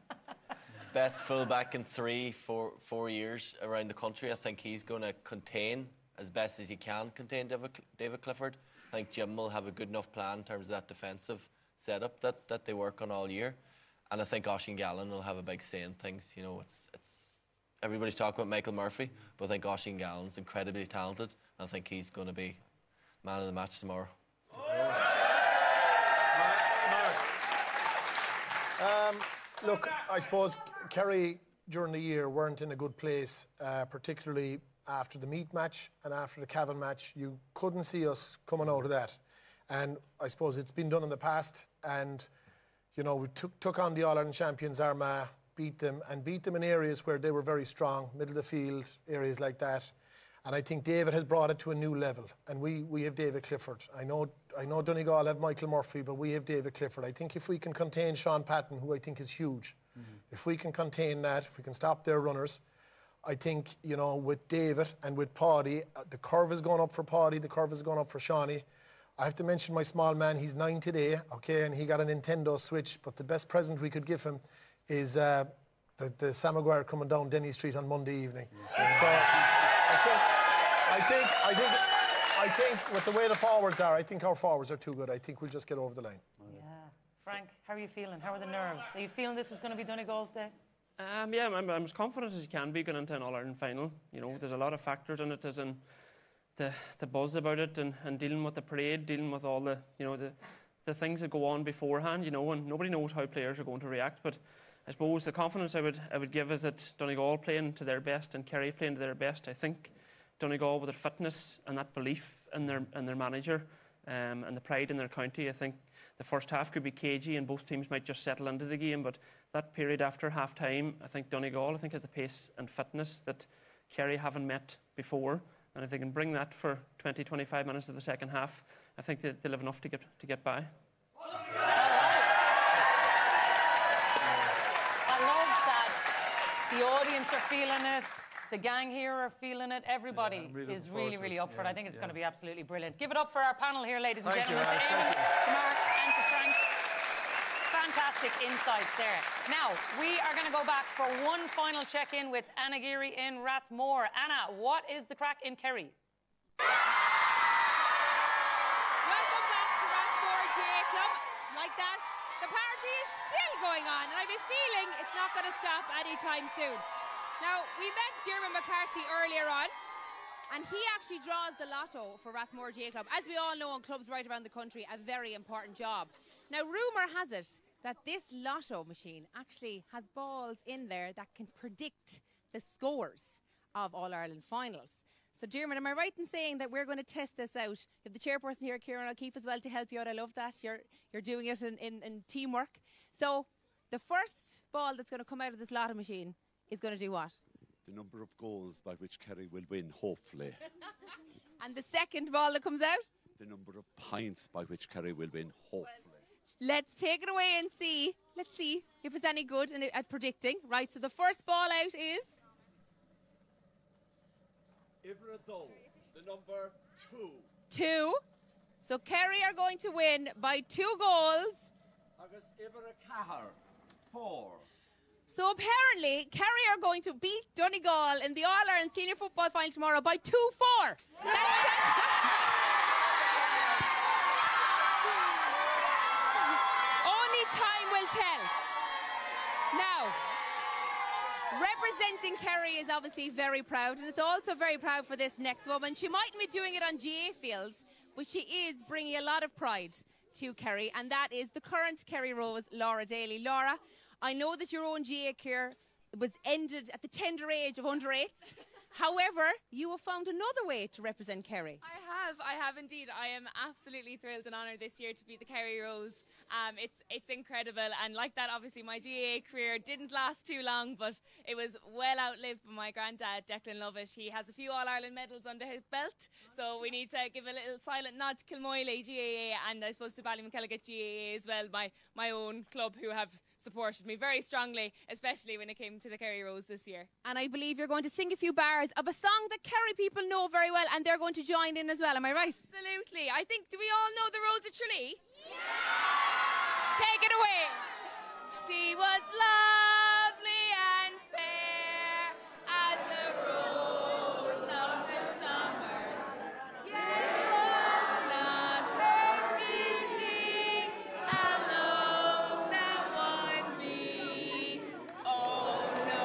3-4 years around the country, I think he's going to contain as best as he can contain David Clifford. I think Jim will have a good enough plan in terms of that defensive setup that they work on all year. And I think Oisín Gallen will have a big say in things. You know, it's everybody's talking about Michael Murphy, but I think Oisín Gallen's incredibly talented. I think he's going to be man of the match tomorrow.
Look, I suppose Kerry during the year weren't in a good place, particularly after the Meath match and after the Cavan match. You couldn't see us coming out of that. And I suppose it's been done in the past, and you know, we took on the All-Ireland champions Armagh, beat them in areas where they were very strong, middle of the field, areas like that. And I think David has brought it to a new level. And we have David Clifford. I know Donegal have Michael Murphy, but we have David Clifford. I think if we can contain Sean Patton, who I think is huge, if we can contain that, if we can stop their runners, I think, you know, with David and with Paddy, the curve is going up for Paddy, the curve is going up for Shawnee. I have to mention my small man, he's 9 today, okay, and he got a Nintendo Switch, but the best present we could give him is the Sam Maguire coming down Denny Street on Monday evening. So I I think with the way the forwards are, I think our forwards are too good. I think we'll just get over the line.
Yeah. Frank, how are you feeling? How are the nerves? Are you feeling this is going to be Donegal's day?
Yeah, I'm as confident as you can be going into an All-Ireland final. You know, there's a lot of factors in it, as in the buzz about it and dealing with the parade, dealing with all the, you know, the things that go on beforehand, you know, and nobody knows how players are going to react. But I suppose the confidence I would give is that Donegal playing to their best and Kerry playing to their best. I think Donegal with their fitness and that belief in their manager and the pride in their county, I think the first half could be cagey and both teams might just settle into the game. But that period after half-time, I think Donegal, has the pace and fitness that Kerry haven't met before. And if they can bring that for 20-25 minutes of the second half, I think they'll have enough to get by.
I love that the audience are feeling it, the gang here are feeling it, everybody is really up for it. I think it's going to be absolutely brilliant. Give it up for our panel here, ladies and gentlemen, to Eamon, to Mark and to Frank. Fantastic insights there. Now, we are going to go back for one final check-in with Anna Geary in Rathmore. Anna, what is the crack in Kerry?
Welcome back to Rathmore GA Club. Like that, the party is still going on, and I have a feeling it's not going to stop anytime soon. Now, we met Jeremy McCarthy earlier on, and he actually draws the lotto for Rathmore GA Club. As we all know, in clubs right around the country, a very important job. Now, rumour has it that this lotto machine actually has balls in there that can predict the scores of All-Ireland finals. So, Dermot, am I right in saying that we're going to test this out? You have the chairperson here, Kieran O'Keefe, as well, to help you out. I love that. You're doing it in teamwork. So, the first ball that's going to come out of this lotto machine is going to do what?
The number of goals by which Kerry will win, hopefully.
And the second ball that comes out?
The number of pints by which Kerry will win, hopefully.
Let's take it away and see. Let's see if it's any good at predicting. Right, so the first ball out is?
Iverdale, the number 2.
2. So Kerry are going to win by 2 goals.
Agus Iverdale, 4.
So apparently, Kerry are going to beat Donegal in the All-Ireland Senior Football Final tomorrow by 2-4. Only time will tell. Now, representing Kerry is obviously very proud, and it's also very proud for this next woman. She mightn't be doing it on GA fields, but she is bringing a lot of pride to Kerry, and that is the current Kerry Rose, Laura Daly. Laura, I know that your own GA career was ended at the tender age of under-8s. However, you have found another way to represent Kerry.
I have indeed. I am absolutely thrilled and honoured this year to be the Kerry Rose. It's incredible, and like that, obviously my GA career didn't last too long, but it was well outlived by my granddad, Declan Lovett. He has a few All-Ireland medals under his belt, so we need to give a little silent nod to Kilmoyle GAA, and I suppose to Ballymckelliget GAA as well, my own club, who have supported me very strongly, especially when it came to the Kerry Rose this year.
And I believe you're going to sing a few bars of a song that Kerry people know very well, and they're going to join in as well, am I right?
Absolutely. I think, do we all know the Rose of Tralee?
Yeah! Take it away.
She was lovely and fair as the rose of the summer. Yet was not her beauty alone that won me. Oh no.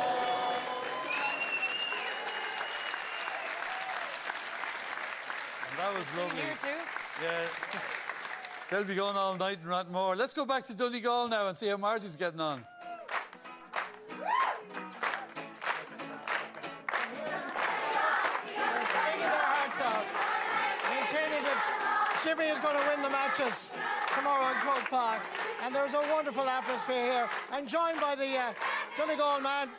And that was lovely.
Here too?
Yeah. They'll be going all night and not more. Let's go back to Donegal now and see how Marty's getting on.
Taking their hearts out, maintaining that Jimmy is going to win the matches tomorrow in Croke Park. And there's a wonderful atmosphere here. I'm joined by the Donegal Man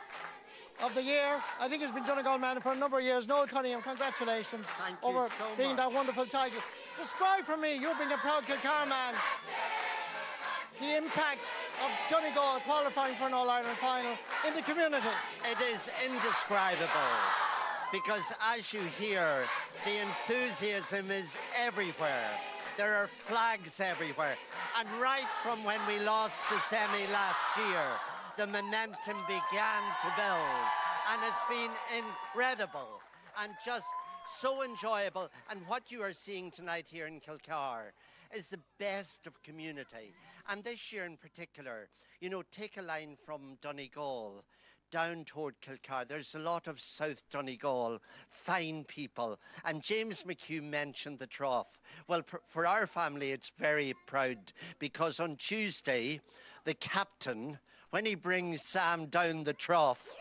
of the Year. I think he's been Donegal Man for a number of years. Noel Cunningham, congratulations over being that wonderful title. Describe for me, you being a proud Kilcar man, the impact of Donegal qualifying for an All-Ireland final in the community.
It is indescribable, because as you hear, the enthusiasm is everywhere. There are flags everywhere. And right from when we lost the semi last year, the momentum began to build. And it's been incredible. And just so enjoyable. And what you are seeing tonight here in Kilcar is the best of community. And this year in particular, you know, take a line from Donegal down toward Kilcar. There's a lot of South Donegal, fine people. And James McHugh mentioned the trough. Well, for our family, it's very proud because on Tuesday, the captain, when he brings Sam down the trough,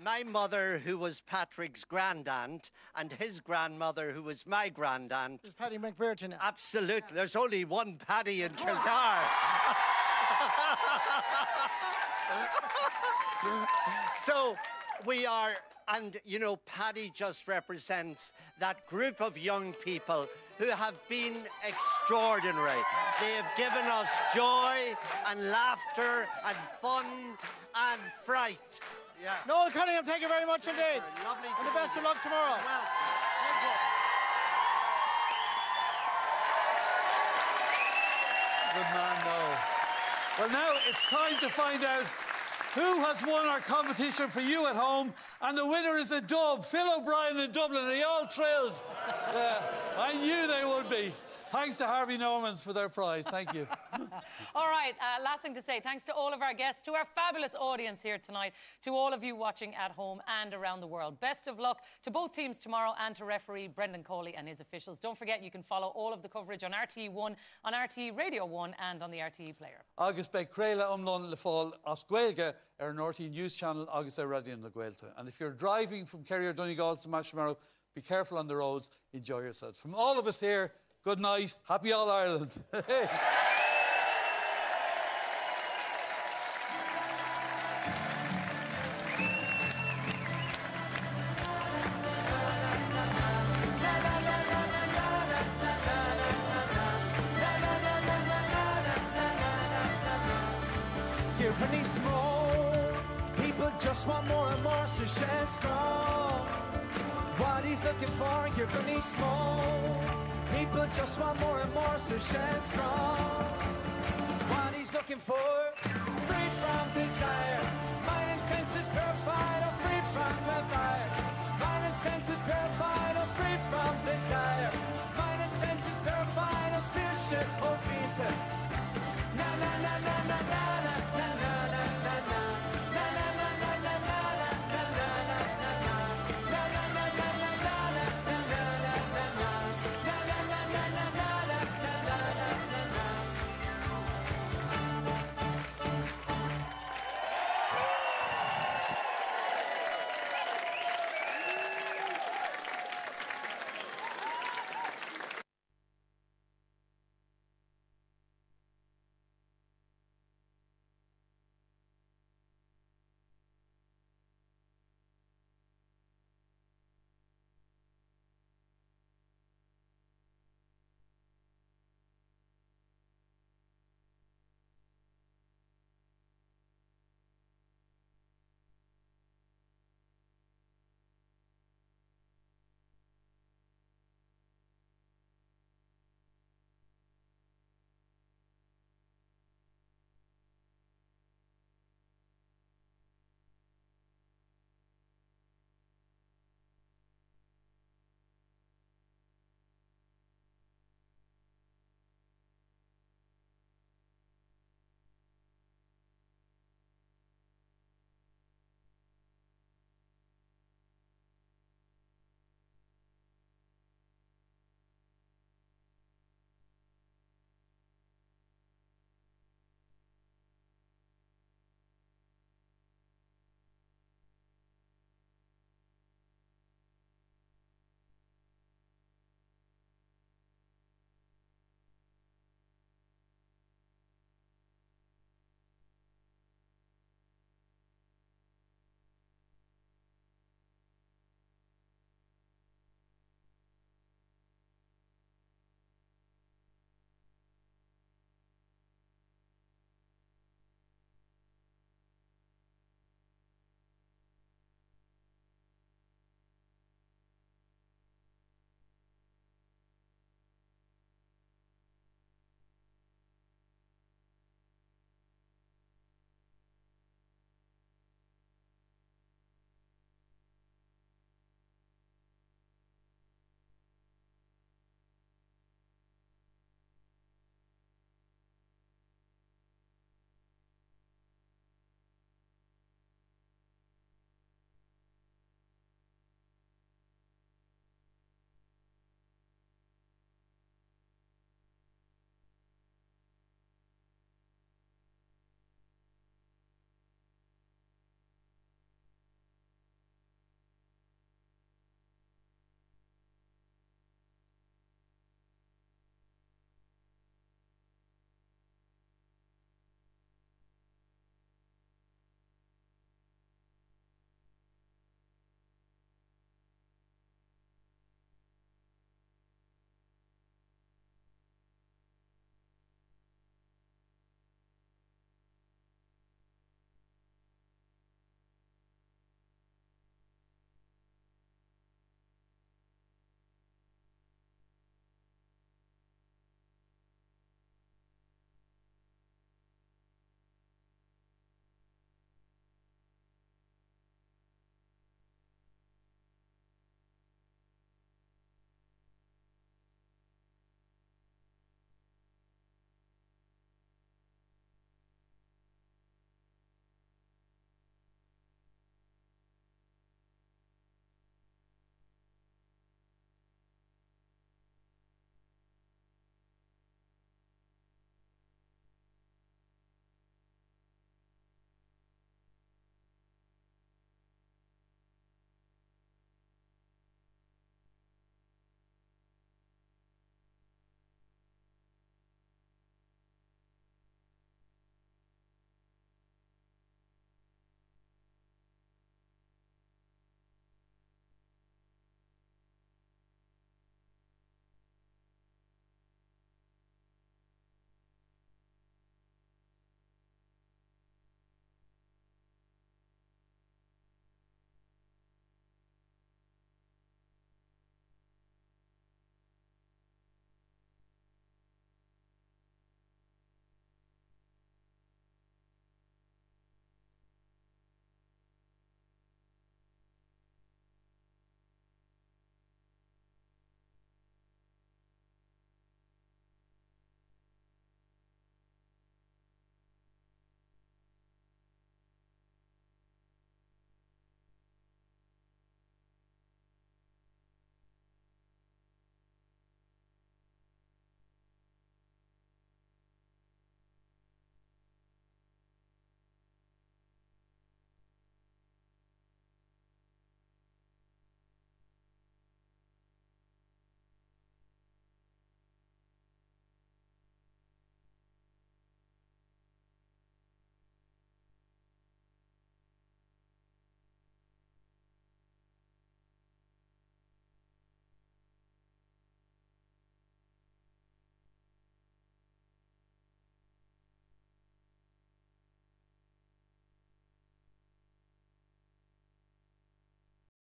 my mother, who was Patrick's grandaunt, and his grandmother, who was my grandaunt.
Is Paddy McBurton?
Absolutely. Yeah. There's only one Paddy in Kilcar. So we are, and you know, Paddy just represents that group of young people who have been extraordinary. They have given us joy and laughter and fun and fright. Yeah.
Noel Cunningham, thank you very much indeed.
Lovely.
And the best of luck tomorrow.
Well,
Good man, Noel. Well, now it's time to find out who has won our competition for you at home, and the winner is a dub. Phil O'Brien in Dublin. Are you all thrilled? I knew they would be. Thanks to Harvey Normans for their prize. Thank you.
All right, last thing to say, thanks to all of our guests, to our fabulous audience here tonight, to all of you watching at home and around the world. Best of luck to both teams tomorrow and to referee Brendan Coley and his officials. Don't forget, you can follow all of the coverage on RTE1, on RTE Radio 1 and on the RTE player.
Agus be Creala Umlon Le Fall as Gaeilge an RTE News Channel Agus Radio Le Gaeilge. And if you're driving from Kerry or Donegal to match tomorrow, be careful on the roads, enjoy yourselves. From all of us here, good night. Happy All Ireland.
You're pretty small. People just want more and more, so share scroll. What he's looking for, you're pretty small. People just want more and more, so share strong. What he's looking for, freed from desire. Mind and senses purified or freed from desire. Mind and senses purified or freed from desire. Mind and senses purified or still shit or beaten.